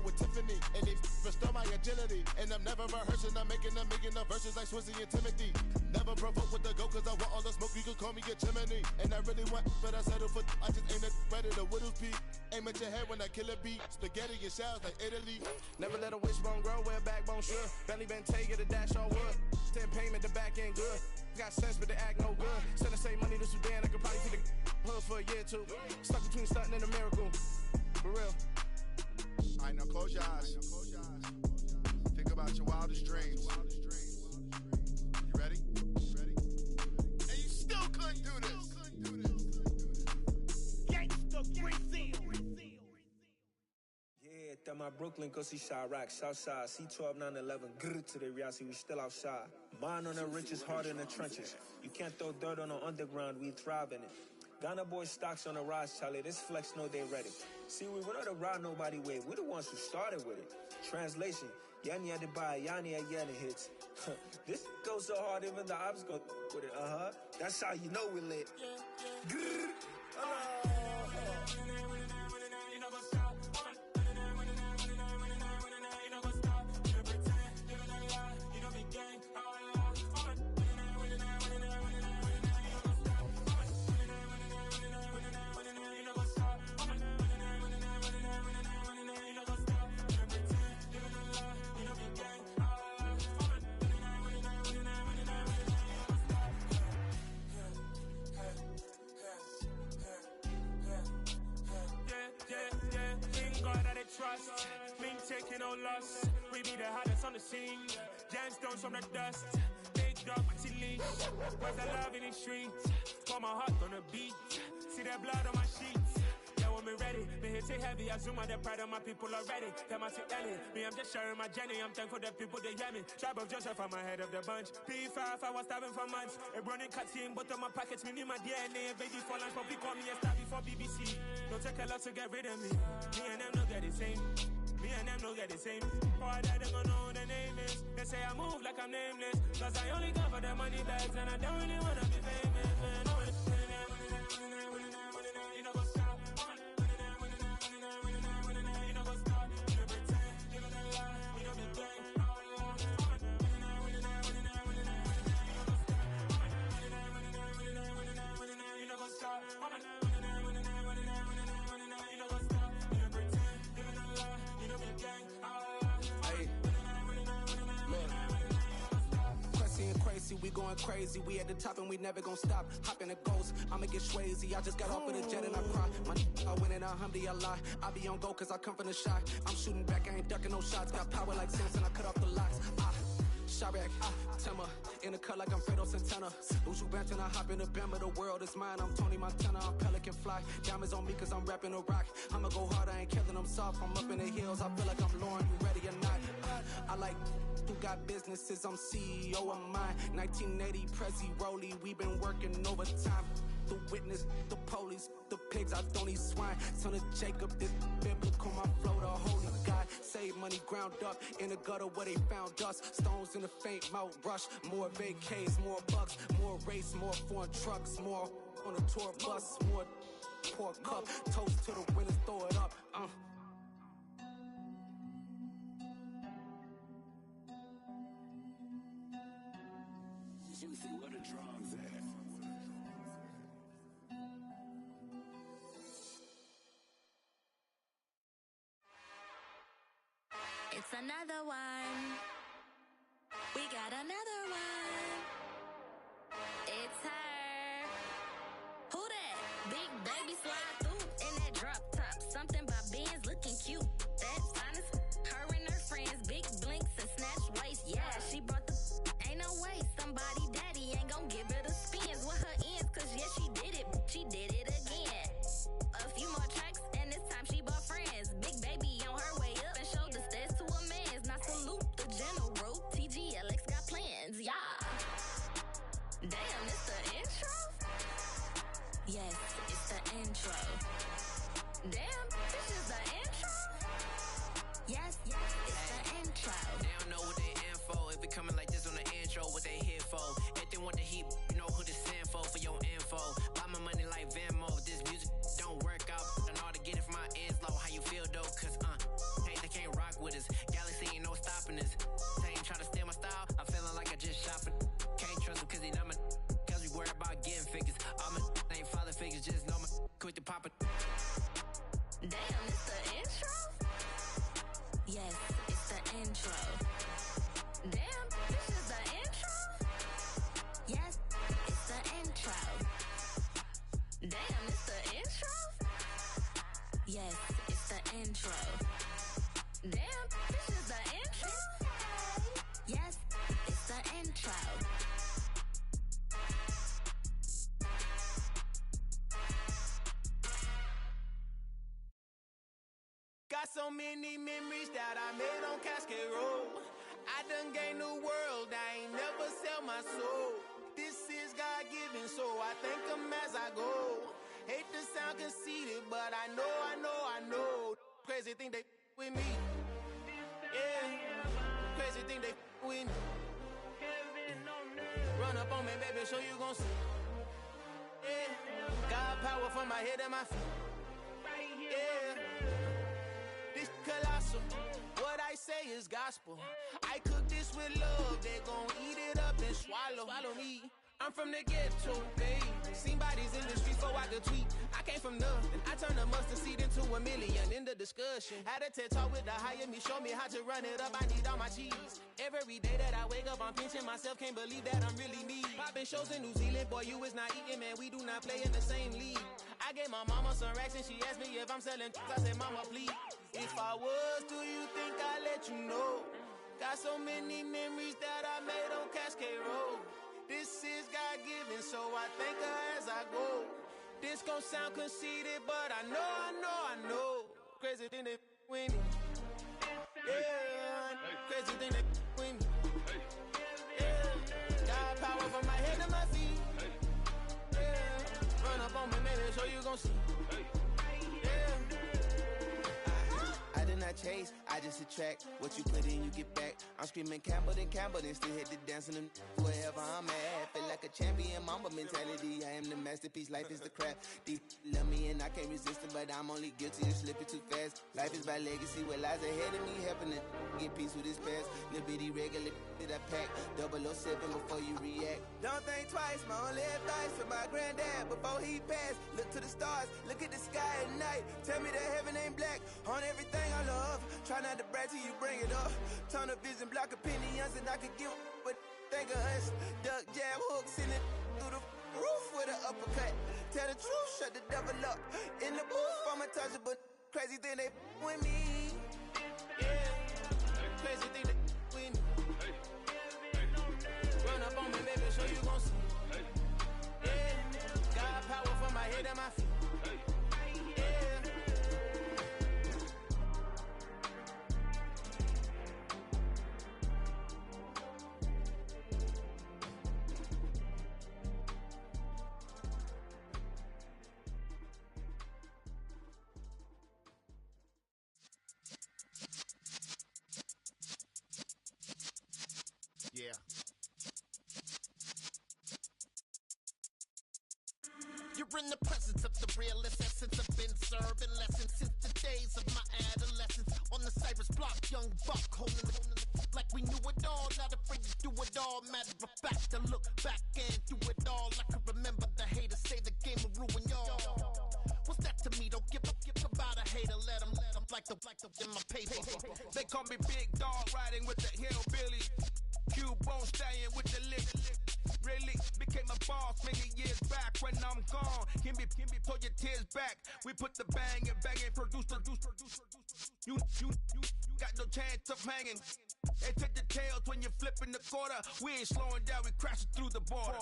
With Tiffany and they restore my agility. And I'm never rehearsing, I'm making the verses like Swizzy and Timothy. Never provoke with the go cause I want all the smoke, you can call me a chimney. And I really want, but I settle for, I just aim at ready to whittle peak. Aim at your head when I kill a beat. Spaghetti and shells like Italy.
Never let a wishbone grow where a backbone should. Belly been take it, a dash all wood. 10 payment, the back end good. Got sense, but the act no good. Send the same money to Sudan, I could probably take the hood for a year or two. Stuck between stunting and a miracle. For real.
Alright, now close your eyes. Think about your wildest dreams. You ready?
And you still couldn't do this. Gangsta Brazil.
Yeah, that my Brooklyn, go see Chirac, Southside, C12, 911, grr to the reality, we still outside. Mine on the richest, hard in the trenches. You can't throw dirt on the underground, we thrive in it. Ghana boys stocks on the rise, Charlie, this flex know they ready. See, we not the ride nobody with, we the ones who started with it. Translation, Yani had to buy, Yani had Yanni hits. This goes so hard, even the ops go with it, That's how you know we lit. Grr.
Trust, been taking no loss. We be the hottest on the scene. Gemstones from the dust. Big dog, pretty leash. Where's the love in the streets? Pour my heart on the beat. See that blood on my sheets. Yeah, when me ready, me hit it heavy. I zoom out the pride of my people already. Them I see Ellie. Me, I'm just sharing my journey. I'm thankful that people they hear me. Tribe of Joseph, I'm ahead of the bunch. P5, I was starving for months. A running cut team, but on my pockets, me need my DNA. Baby for lunch, but we call me a star before BBC. Don't take a lot to get rid of me. Me and them don't get the same. Me and them don't get the same. Boy, that they gonna know the name is. They say I move like I'm nameless. Cause I only come for the money bags and I don't really wanna be famous, man. You know what's up? You know what's up? You know pretend, you know the lie, you know the game. You know what's up?
We going crazy, we at the top and we never gonna stop. Hop in a ghost, I'ma get swayzy. I just got off of the jet and I cry. My I win in alhamdulillah. I be on go cause I come from the shot. I'm shooting back, I ain't ducking no shots. Got power like Samson, I cut off the locks. Chirac, Timmer, in the cut like I'm Fredo Santana. Uju Banton, I hop in the Bama, the world is mine. I'm Tony Montana, I'm Pelican Fly. Diamonds on me cause I'm rapping a rock. I'ma go hard, I ain't killing them soft. I'm up in the hills, I feel like I'm Lauren, you ready or not? I like who got businesses, I'm CEO of mine. 1980 Prezi Rolly, we been working overtime. The witness, the police, the pigs, I don't eat swine. Son of Jacob, this biblical, my flow, the holy God. Save money ground up in the gutter where they found us. Stones in the faint mouth rush. More vacays, more bucks, more race, more foreign trucks, more on a tour bus, more pour cup. Toast to the winners, throw it up.
Juicy, where the drums at?
It's another one. We got another one. It's her. Who that? Big baby slide through in that drop top. Something about Benz looking cute. That's honest. Her and her friends, big blinks and snatch waist. Yeah, she brought the. Ain't no way somebody daddy ain't gon' give her the spins with her ends. Cause yeah, she did it. She did it again. A few more tracks and this time she bought friends. Big baby on her way up and showed the stairs to a man's. Now salute the general. TGLX got plans. Yeah. Damn, it's the intro? Yes, it's the intro. Damn, this is the intro? Yes, it's the intro.
They don't know what they in for. If it coming like this on the intro, what they here for? If they want the heat, you know who to send for your info. Buy my money like Venmo. This music don't work out. And all to get it from my ends low. How you feel though? Cause hey, they can't rock with us. Galaxy ain't no stopping us. They ain't try to steal my style. I'm feeling like I just shot for. Can't trust him cause he not my. Cause we worry about getting figures. All my ain't father figures. Just know my quick to pop it.
Damn, it's the intro? Yes, it's the intro. Damn, this is the intro? Yes, it's the intro. Damn, it's the intro? Yes, it's the intro. Damn, this is the intro? Yes, it's the intro.
Got so many memories that I made on Cascade Road. I done gained the world, I ain't never sell my soul. This is God-given, so I thank him as I go. Hate to sound conceited, but I know. Crazy thing they with me. Yeah, crazy thing they with me. Run up on me, baby, so you gon' see. Yeah, God power from my head and my feet. Yeah. This colossal, what I say is gospel. I cook this with love, they gon' eat it up and swallow me. I'm from the ghetto, baby. Seen bodies in the streets so I could tweet. I came from nothing, I turned a mustard seed into a million in the discussion. Had a TED talk with the higher me, show me how to run it up, I need all my cheese. Every day that I wake up, I'm pinching myself, can't believe that I'm really me. Popping shows in New Zealand, boy, you is not eating, man, we do not play in the same league. I gave my mama some racks and she asked me if I'm selling. I said, mama, please. If I was, do you think I'd let you know? Got so many memories that I made on Cascade Road. This is God-given, so I thank her as I go. This gon' sound conceited, but I know. Crazy thing they with me. Yeah, crazy thing they with me. Yeah, God power from my head to my feet. Yeah, run up on me, maybe, so you gon' see.
I did not chase, I just attract. What you put in, you get back. I'm screaming Campbell, then still hit the dancing and wherever I'm at. Feel like a champion, mamba mentality. I am the masterpiece, life is the craft. Deep love me and I can't resist it, but I'm only guilty of slipping too fast. Life is by legacy, what lies ahead of me, helping to get peace with his past. Little bitty regular that I pack, 007 before you react.
Don't think twice, my only advice for my granddad before he passed. Look to the stars, look at the sky at night. Tell me that heaven ain't black on everything I love. Try not to brag till you bring it up. Turn the vision, block opinions, and I could give but think of us. Duck, jab, hooks in it through the roof with an uppercut. Tell the truth, shut the devil up. In the booth, I'm untouchable. Crazy thing they with me. Yeah, crazy thing they with me. Run up on me, baby, so you gon' see. Yeah, God power from my head and my feet.
Yeah. You're in the presence of the realest essence. I've been serving lessons since the days of my adolescence. On the Cypress block, young buck, holding it like we knew it all. Not afraid to do it all. Matter of fact, to look back and do it all. I can remember the haters say the game will ruin y'all. What's that to me? Don't give about a hater. Let them like the in my paper. They call me Big Dog, riding with the hillbilly. Q-Bone stallion with the lick. Really became a boss many years back. When I'm gone, can be pull your tears back. We put the bang and produce. You got no chance of hanging. They take the tails when you're flipping the quarter. We ain't slowing down, we crashing through the border.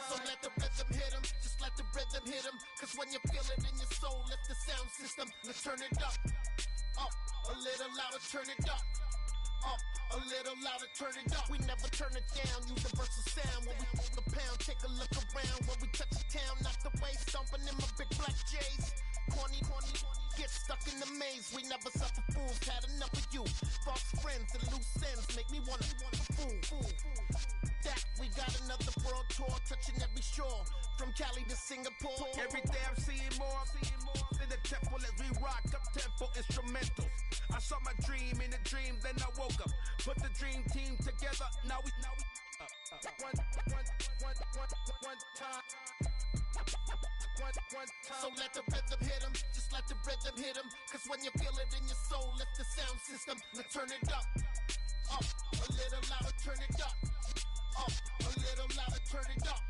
So let the rhythm hit him, just let the rhythm hit him. Cause when you feel it in your soul, lift the sound system, let's turn it up. Up, a little louder, turn it up. Up, a little louder, turn it up. We never turn it down, universal sound. When we hold the pound, take a look around. When we touch the town, knock the way, stomping in my big black J's. Corny, get stuck in the maze. We never suffer fools, had enough of you. False friends and loose ends make me wanna fool. That we got another world tour, touching every shore. From Cali to Singapore. Every day I'm seeing more in the temple as we rock up tempo instrumentals. I saw my dream in a dream, then I woke up. Put the dream team together, now we one time. So let the rhythm hit him, just let the rhythm hit him. Cause when you feel it in your soul, lift the sound system, let's turn it up. Up, a little louder, turn it up. Up, a little louder, turn it up.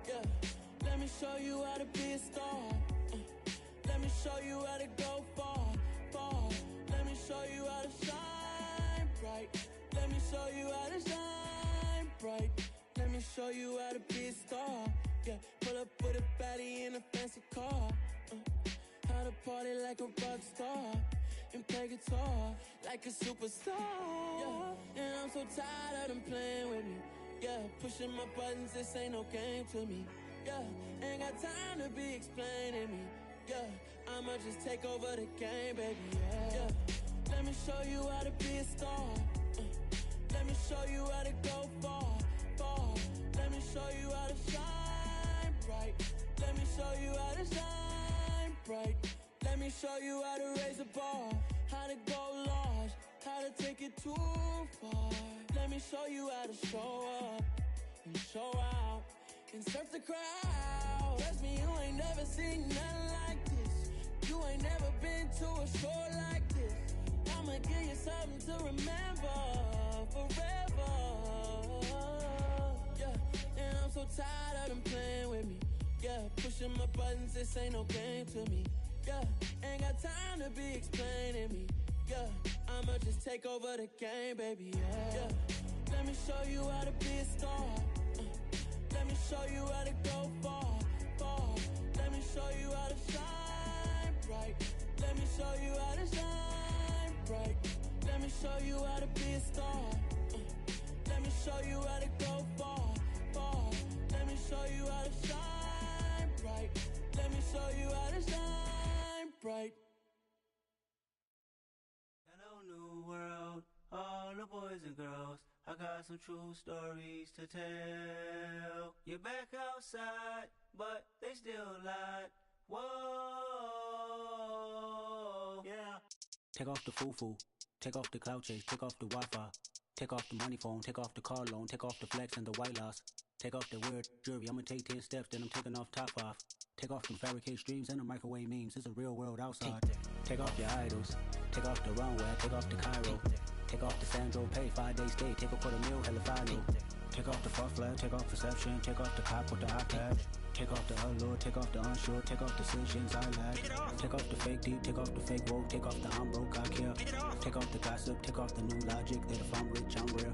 Yeah, let me show you how to be a star. Let me show you how to go far. Let me show you how to shine bright. Let me show you how to shine bright. Let me show you how to be a star. Yeah, pull up with a baddie in a fancy car. How to party like a rock star and play guitar like a superstar. Yeah, and I'm so tired of them playing with me. Yeah, pushing my buttons, this ain't no game to me. Yeah, ain't got time to be explaining me. Yeah, I'ma just take over the game, baby. Yeah, let me show you how to be a star. Let me show you how to go far. Let me show you how to shine bright. Let me show you how to shine bright. Let me show you how to raise the bar, how to go large, how to take it too far. Let me show you how to show up and show out and surf the crowd. Trust me, you ain't never seen nothing like this. You ain't never been to a show like this. I'ma give you something to remember forever. Yeah, and I'm so tired of them playing with me. Yeah, pushing my buttons, this ain't no game to me. Yeah, ain't got time to be explaining me. Yeah, I'ma just take over the game, baby. Yeah, let me show you how to be a star. Let me show you how to go far. Let me show you how to shine bright. Let me show you how to shine bright. Let me show you how to be a star. Let me show you how to go far. Let me show you how to shine bright. Let me show you how to shine bright.
Hello, new world, all the boys and girls. I got some true stories to tell. You're back outside, but they still lied. Whoa, yeah.
Take off the foo-foo, take off the cloud chase, take off the Wi-Fi, take off the money phone, take off the car loan, take off the flex and the white loss. Take off the weird jewelry, I'ma take 10 steps, then I'm taking off top off. Take off them fabricated streams and the microwave memes, it's a real world outside. Take off your idols, take off the runway, take off the Cairo. Take off the Sandro pay, 5-day stay, take a $250,000, hella final. Take off the far flag, take off perception, take off the cop with the iPad. Take off the allure, take off the unsure, take off decisions I lack. Take off the fake deep, take off the fake woke, take off the I'm broke, I care. Take off the gossip, take off the new logic that if I'm rich, I'm rare.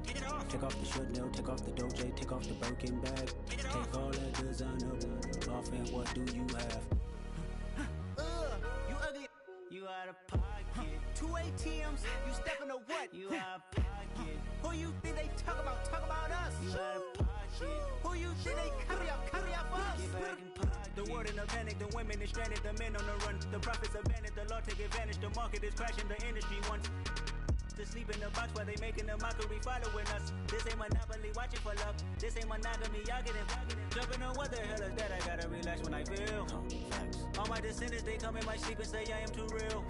Take off the should know, take off the Doja, take off the Birkin bag. Take all that designer off and what do you have?
You ugly,
out of pocket.
2 ATMs, you stepping to what?
You out of pocket.
Who you think they talk about us?
You out of pocket.
Who you think they carry out for us?
Get back in pocket.
The world in a panic, the women is stranded, the men on the run. The profits abandoned, the law take advantage, the market is crashing, the industry wants to sleep in the box while they making a mockery following us. This ain't monopoly, watching for love. This ain't monogamy, y'all getting jumping on what the hell is that? I gotta relax when I feel. All my descendants, they come in my sleep and say I am too real.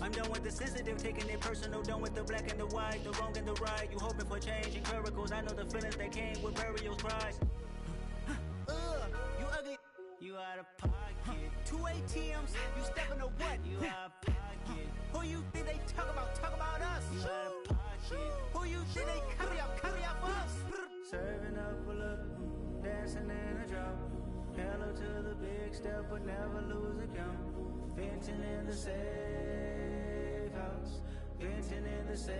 I'm done with the sensitive, taking it personal, done with the black and the white, the wrong and the right. You hoping for change and miracles, I know the feelings that came with burials, cries.
You ugly.
You out of pocket.
2 ATMs, you stepping to what?
You out of pocket.
Who you think they talk about us?
You out of pocket.
Who you think they carry out for us?
Serving up a look, dancing in a drop. Hello to the big step, but never lose a count. Venting in the safe house. Venting in the safe.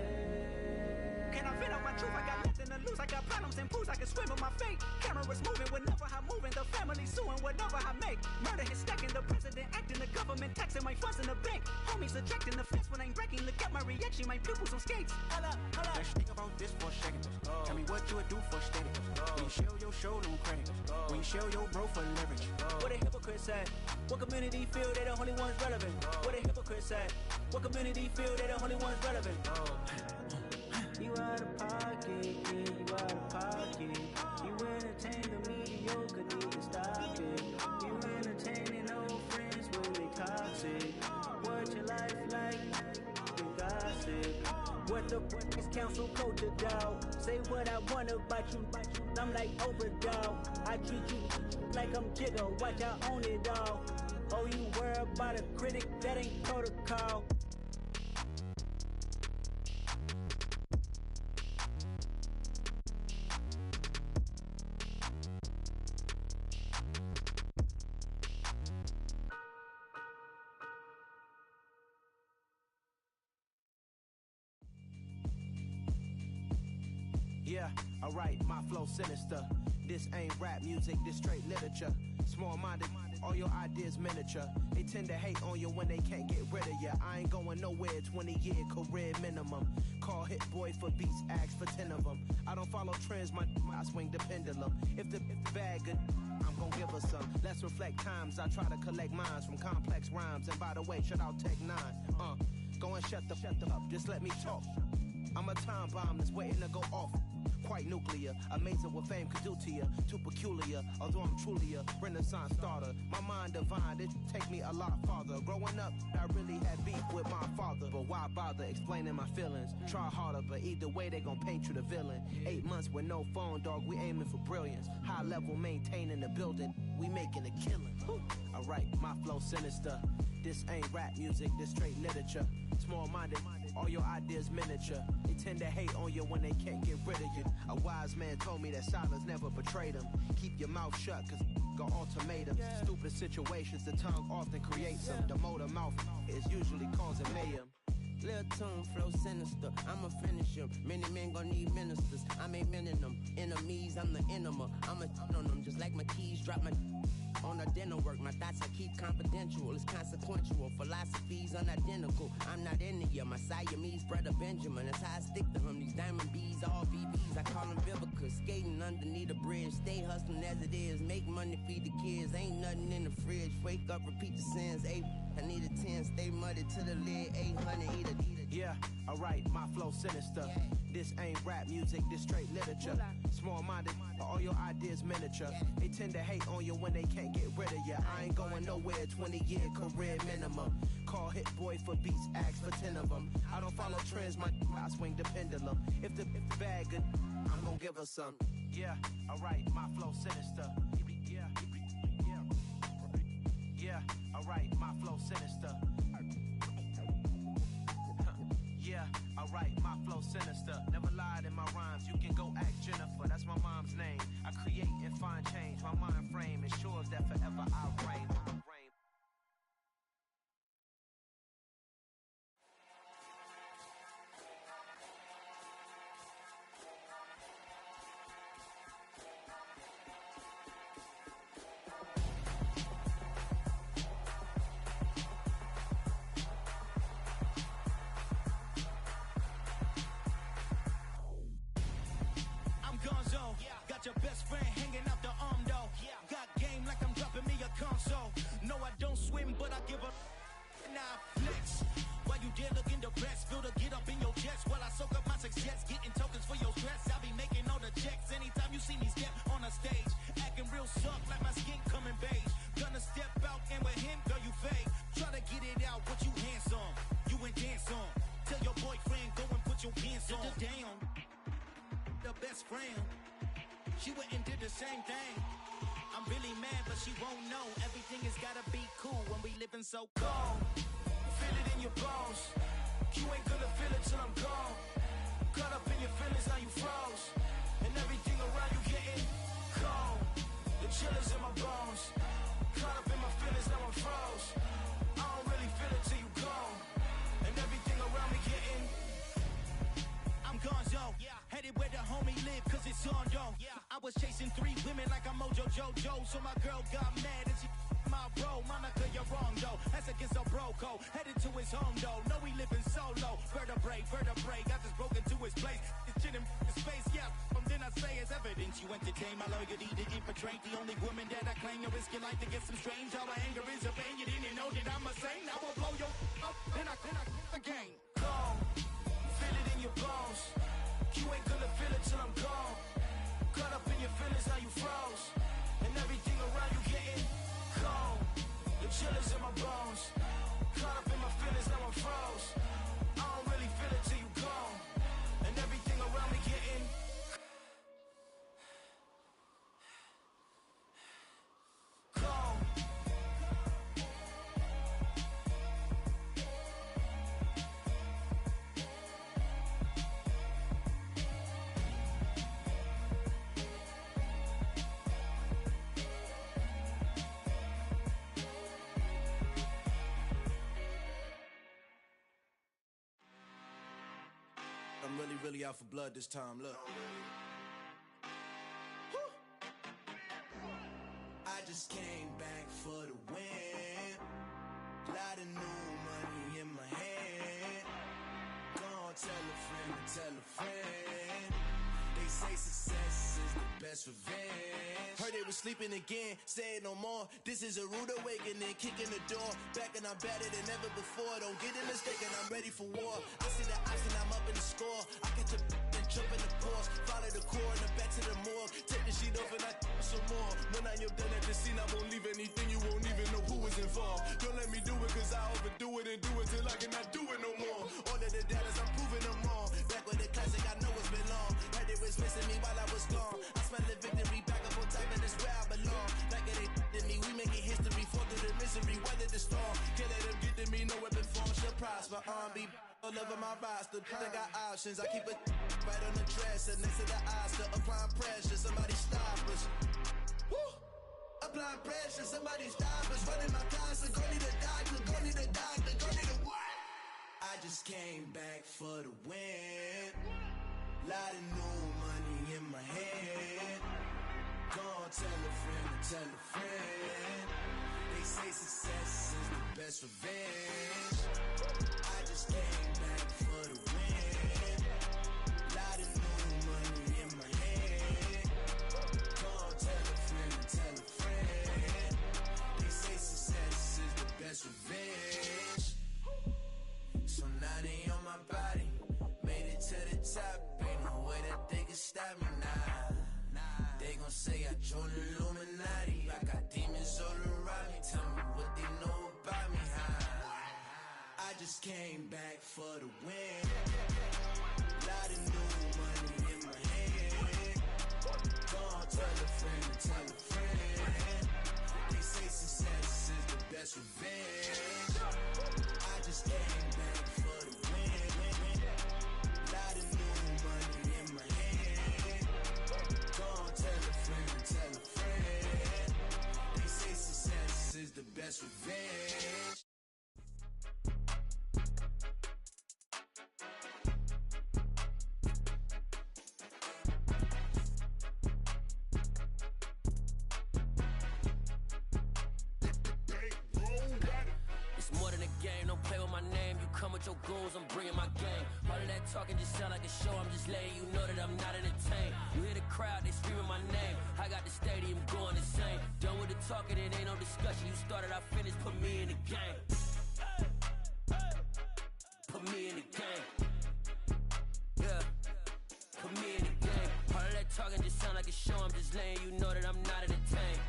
Can I vent out my truth? I got nothing to lose. I got problems and pools. I can swim with my fate. Cameras moving whenever I'm moving. The family suing whatever I make. Murder is stacking. The president acting. The government taxing my funds in the bank. Homies ejecting the fence when I'm breaking. Look at my reaction. My pupils on skates. Hold up.
Let's think about this for a second. Tell me what you would do for steady. When you show your show no credit. When you show your bro for leverage.
What a hypocrite said. What community feel they the only ones relevant? What a hypocrite said. What community feel they the only ones relevant?
You out of pocket, yeah, you out of pocket. You entertain the mediocre, need to stop it. You entertaining old friends when they toxic. What your life like, you gossip.
What the is council code to dog? Say what I want about you. I'm like overdog. I treat you like I'm Jigga. Watch I own it all. Oh, you worry about a critic, that ain't protocol.
Yeah, alright, my flow sinister. This ain't rap music, this straight literature. Small-minded, all your ideas miniature. They tend to hate on you when they can't get rid of you. I ain't going nowhere, 20-year career minimum. Call Hit Boy for beats, ask for 10 of them. I don't follow trends, I swing the pendulum. If the bag good, I'm gon' give her some. Let's reflect times, I try to collect minds from complex rhymes. And by the way, shout out Tech 9. Go and shut the up, just let me talk. I'm a time bomb that's waiting to go off. Quite nuclear, amazing what fame could do to you. Too peculiar, although I'm truly a renaissance starter. My mind divine, it take me a lot farther. Growing up, I really had beef with my father. But why bother explaining my feelings? Try harder, but either way they gon' paint you the villain. 8 months with no phone, dog, we aiming for brilliance. High level maintaining the building, we making a killing. Alright, my flow sinister. This ain't rap music, this straight literature. Small-minded, all your ideas miniature. They tend to hate on you when they can't get rid of you. A wise man told me that silence never betrayed him. Keep your mouth shut, cause got ultimatums. Stupid situations, the tongue often creates them. The motor mouth is usually causing mayhem.
Lil' tune, flow sinister, I'ma finish him. Many men gon' need ministers, I'm aiming them. Enemies, I'm the enema, I'ma on them. Just like my keys, drop my on a dinner work. My thoughts I keep confidential, it's consequential. Philosophies unidentical, I'm not into you. My Siamese brother Benjamin, that's how I stick to him. These diamond bees, all BBs, I call them Vivica. Skating underneath a bridge, stay hustling as it is. Make money, feed the kids, ain't nothing in the fridge. Wake up, repeat the sins, I need a 10, stay muddy to the lid, 800, eat a.
Yeah, alright, my flow sinister. This ain't rap music, this straight literature. Small-minded, all your ideas miniature. They tend to hate on you when they can't get rid of you. I ain't going nowhere, 20-year career minimum. Call Hit Boy for beats, ask for 10 of them. I don't follow trends, I swing the pendulum. If the bag good, I'm gon' give her some. Yeah, alright, my flow sinister. Yeah, alright, my flow sinister. Yeah, alright, my flow sinister. Never lied in my rhymes, you can go ask Jennifer, that's my mom's name. I create and find change, my mind frame ensures that forever I reign. give a now flex. While you there looking the best, feel to get up in your chest. While I soak up my success, getting tokens for your stress. I'll be making all the checks anytime you see me step on a stage. Acting real suck like my skin coming beige. Gonna step out and with him, girl, you fake. Try to get it out, but you handsome. You ain't dance on. Tell your boyfriend, go and put your pants on. Down. The best friend. She went and did the same thing. I'm really mad, but she won't know. Everything has gotta be cool when we living so cold. Feel it in your bones. You ain't gonna feel it till I'm gone. Caught up in your feelings, now you froze. And everything around you getting cold. The chill is in my bones. Caught up in my feelings, now I'm froze. I don't really feel it till you gone. And everything around me getting I'm gonzo. Headed where the homie live, cause it's on, yo. I was chasing 3 women like I'm Mojo Jojo. So my girl got mad and she my bro. Monica, you're wrong, though. That's against a bro code. Headed to his home, though. No, we living solo. Vertebrae. Got just broken to his place. It's chin in his face, yeah. From then I say it's evidence you entertain my loyalty to infiltrate. The only woman that I claim. You risk your life to get some strange. All my anger is a pain. You didn't know that I'm a saint. I will blow your up. Then I again. Calm. Feel it in your bones. You ain't gonna feel it till I'm gone. Caught up in your feelings, now you froze. And everything around you getting cold. The chill is in my bones. Caught up in my feelings, now I'm froze. I don't really feel it till you gone. And everything around me getting cold. I'm really out for blood this time, look. I just came back for the win. Lot of new money in my hand. Gonna tell a friend to tell a friend. They say success is the best revenge. Heard they was sleeping again, say it no more. This is a rude awakening, kicking the door. Back and I'm better than ever before. Don't get it mistaken, I'm ready for war. I see the option, I'm up in the score. I catch a and jump in the course. Follow the core and the back to the morgue. Take the sheet off and I some more. When I am done at the scene, I won't leave anything. You won't even know who is involved. Don't let me do it cause I overdo it and do it till I cannot do it no more. All of the datas, I'm proving them wrong. Back with the classic, I know it's been long. Heard they was missing me while I was gone. I smell the victory back up on top and it's where I belong. Like it ain't to me, we making history. Fall through the misery, weather the storm. Can't let them get to me, no weapon form shall prosper. R&B all over my roster. I got options, I keep it right on the dresser. Next to the Oscar, applying pressure. Somebody stop us. Woo! Applying pressure, somebody stop us. Running my constant, go need a doctor, go need a doctor, go need a what? I just came back for the win. Lot of new money in my hand. Gonna tell a friend to tell a friend. They say success is the best revenge. I just came back for the win. Lot of new money in my hand. Gonna tell a friend to tell a friend. They say success is the best revenge. So now they on my body. Made it to the top. Ain't no way that they can stop me now. They gon' say I joined the Illuminati. I got demons all around me. Tell me what they know about me, huh? I just came back for the win. Lot of new money in my hand. Gonna tell a friend to tell a friend. They say success is the best revenge. I just came back for the win. Lot of new money in my hand. Gonna tell a friend to tell a friend. They say success is the best revenge.
It's more than a game, don't play with my name. You come with your goons, I'm bringing my game. All of that talking just sound like a show. I'm just letting you know that I'm not entertained. You hear the crowd, they screaming my name. I got the stadium going insane. Done with the talking, it ain't no discussion. You started, I finished, put me in the game. Put me in the game. Yeah. Put me in the game. All of that talking just sound like a show. I'm just letting you know that I'm not entertained.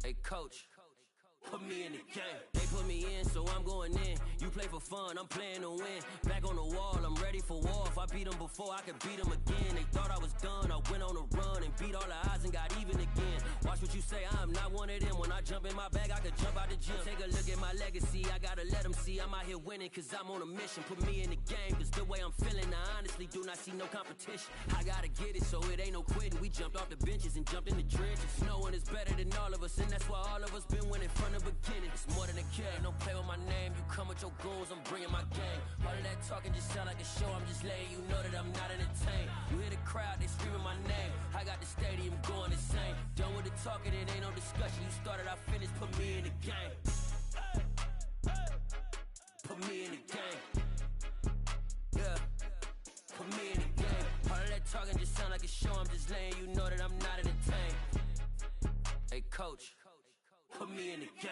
Hey, coach. Put me in the game. They put me in, so I'm going in. You play for fun, I'm playing to win. Back on the wall, I'm ready for war. If I beat them before, I could beat them again. They thought I was done, I went on a run and beat all the odds and got even again. Watch what you say, I'm not one of them. When I jump in my bag, I could jump out the gym. Take a look at my legacy, I gotta let them see I'm out here winning, cause I'm on a mission. Put me in the game, cause the way I'm feeling, I honestly do not see no competition. I gotta get it, so it ain't no quitting. We jumped off the benches and jumped in the trenches. No one is better than all of us, and that's why all of us been winning from the beginning. It's more than a game, don't play with my name. You come with your goons, I'm bringing my game. All of that talking just sound like a show. I'm just letting you know that I'm not entertained. You hear the crowd, they screaming my name. I got the stadium going insane. Done with the talking, it ain't no discussion. You started, I finished, put me in the game. Put me in the game. Yeah. Put me in the game. All of that talking just sound like a show. I'm just letting you know that I'm not entertained. Hey, coach. Put me in the game.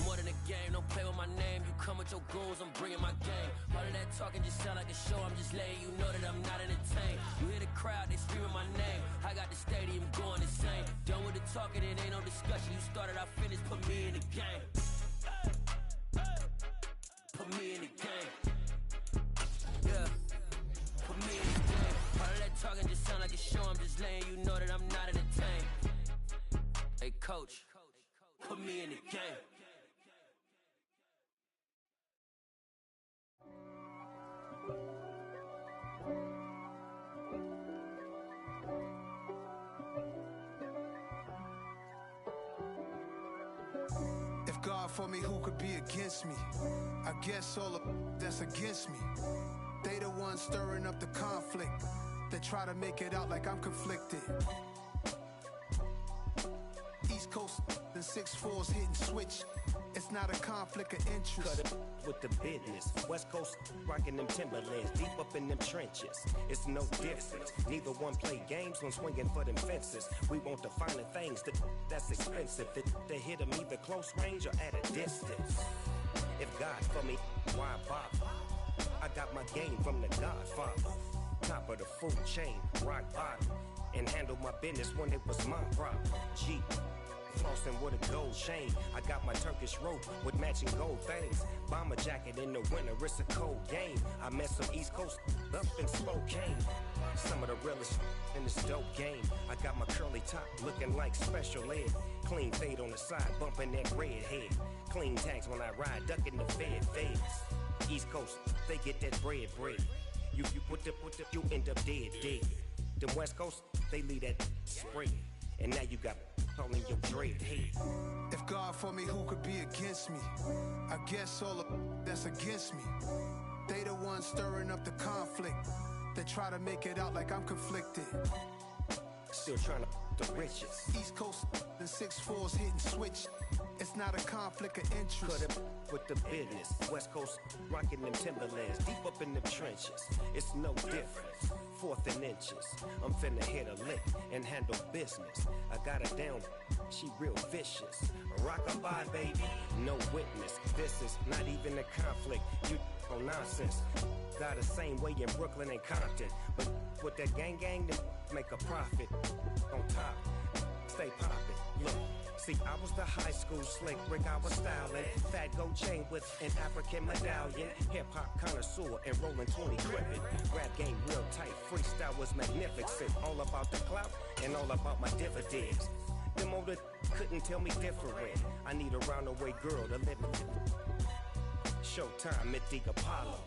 More than a game, don't play with my name. You come with your goons, I'm bringing my game. All of that talking just sound like a show. I'm just letting you know that I'm not entertained. You hear the crowd, they screaming my name. I got the stadium going insane. Done with the talking, it ain't no discussion. You started, I finished, put me in the game. Put me in the game. Yeah. Put me in the game. All of that talking just sound like a show. I'm just letting you know that I'm not entertained. Hey, coach. Put me in the game.
If God for me, who could be against me? I guess all of that's against me. They the ones stirring up the conflict. They try to make it out like I'm conflicted. East Coast and 6'4's hitting switch. It's not a conflict of interest.
Cut it with the business. West Coast rocking them Timberlands, deep up in them trenches. It's no difference. Neither one play games when swinging for them fences. We want the finer things that's expensive. They hit them either close range or at a distance. If God for me, why bother? I got my game from the Godfather. Top of the food chain, rock bottom. And handle my business when it was my problem. G. Flossing with a gold chain. I got my Turkish rope with matching gold things. Bomber jacket in the winter, it's a cold game. I met some East Coast up in Spokane. Some of the realest in this dope game. I got my curly top looking like special ed. Clean fade on the side, bumping that red head. Clean tags when I ride, ducking the feds. East Coast, they get that bread. You put the, you end up dead. Them West Coast, they leave that spread. And now you got all in your dread head.
If God for me, who could be against me? I guess all of that's against me. They the ones stirring up the conflict. They try to make it out like I'm conflicted.
Still trying to the riches.
East Coast and 6'4's hitting switch. It's not a conflict of interest.
Cut it with the business. West Coast rocking them Timberlands, deep up in them trenches. It's no difference. 4th and inches. I'm finna hit a lick and handle business. I got her down, she real vicious. Rockabye, baby, no witness. This is not even a conflict. You on nonsense. Got the same way in Brooklyn and Compton. But with that gang, then make a profit. On top, stay poppin'. Look. See, I was the high school slick Rick, I was styling. Fat gold chain with an African medallion. Hip-hop connoisseur and rolling 20 gripping. Rap game real tight, freestyle was magnificent. All about the clout and all about my dividends. Them older couldn't tell me different. I need a round-away girl to live in. Showtime, Mythic Apollo.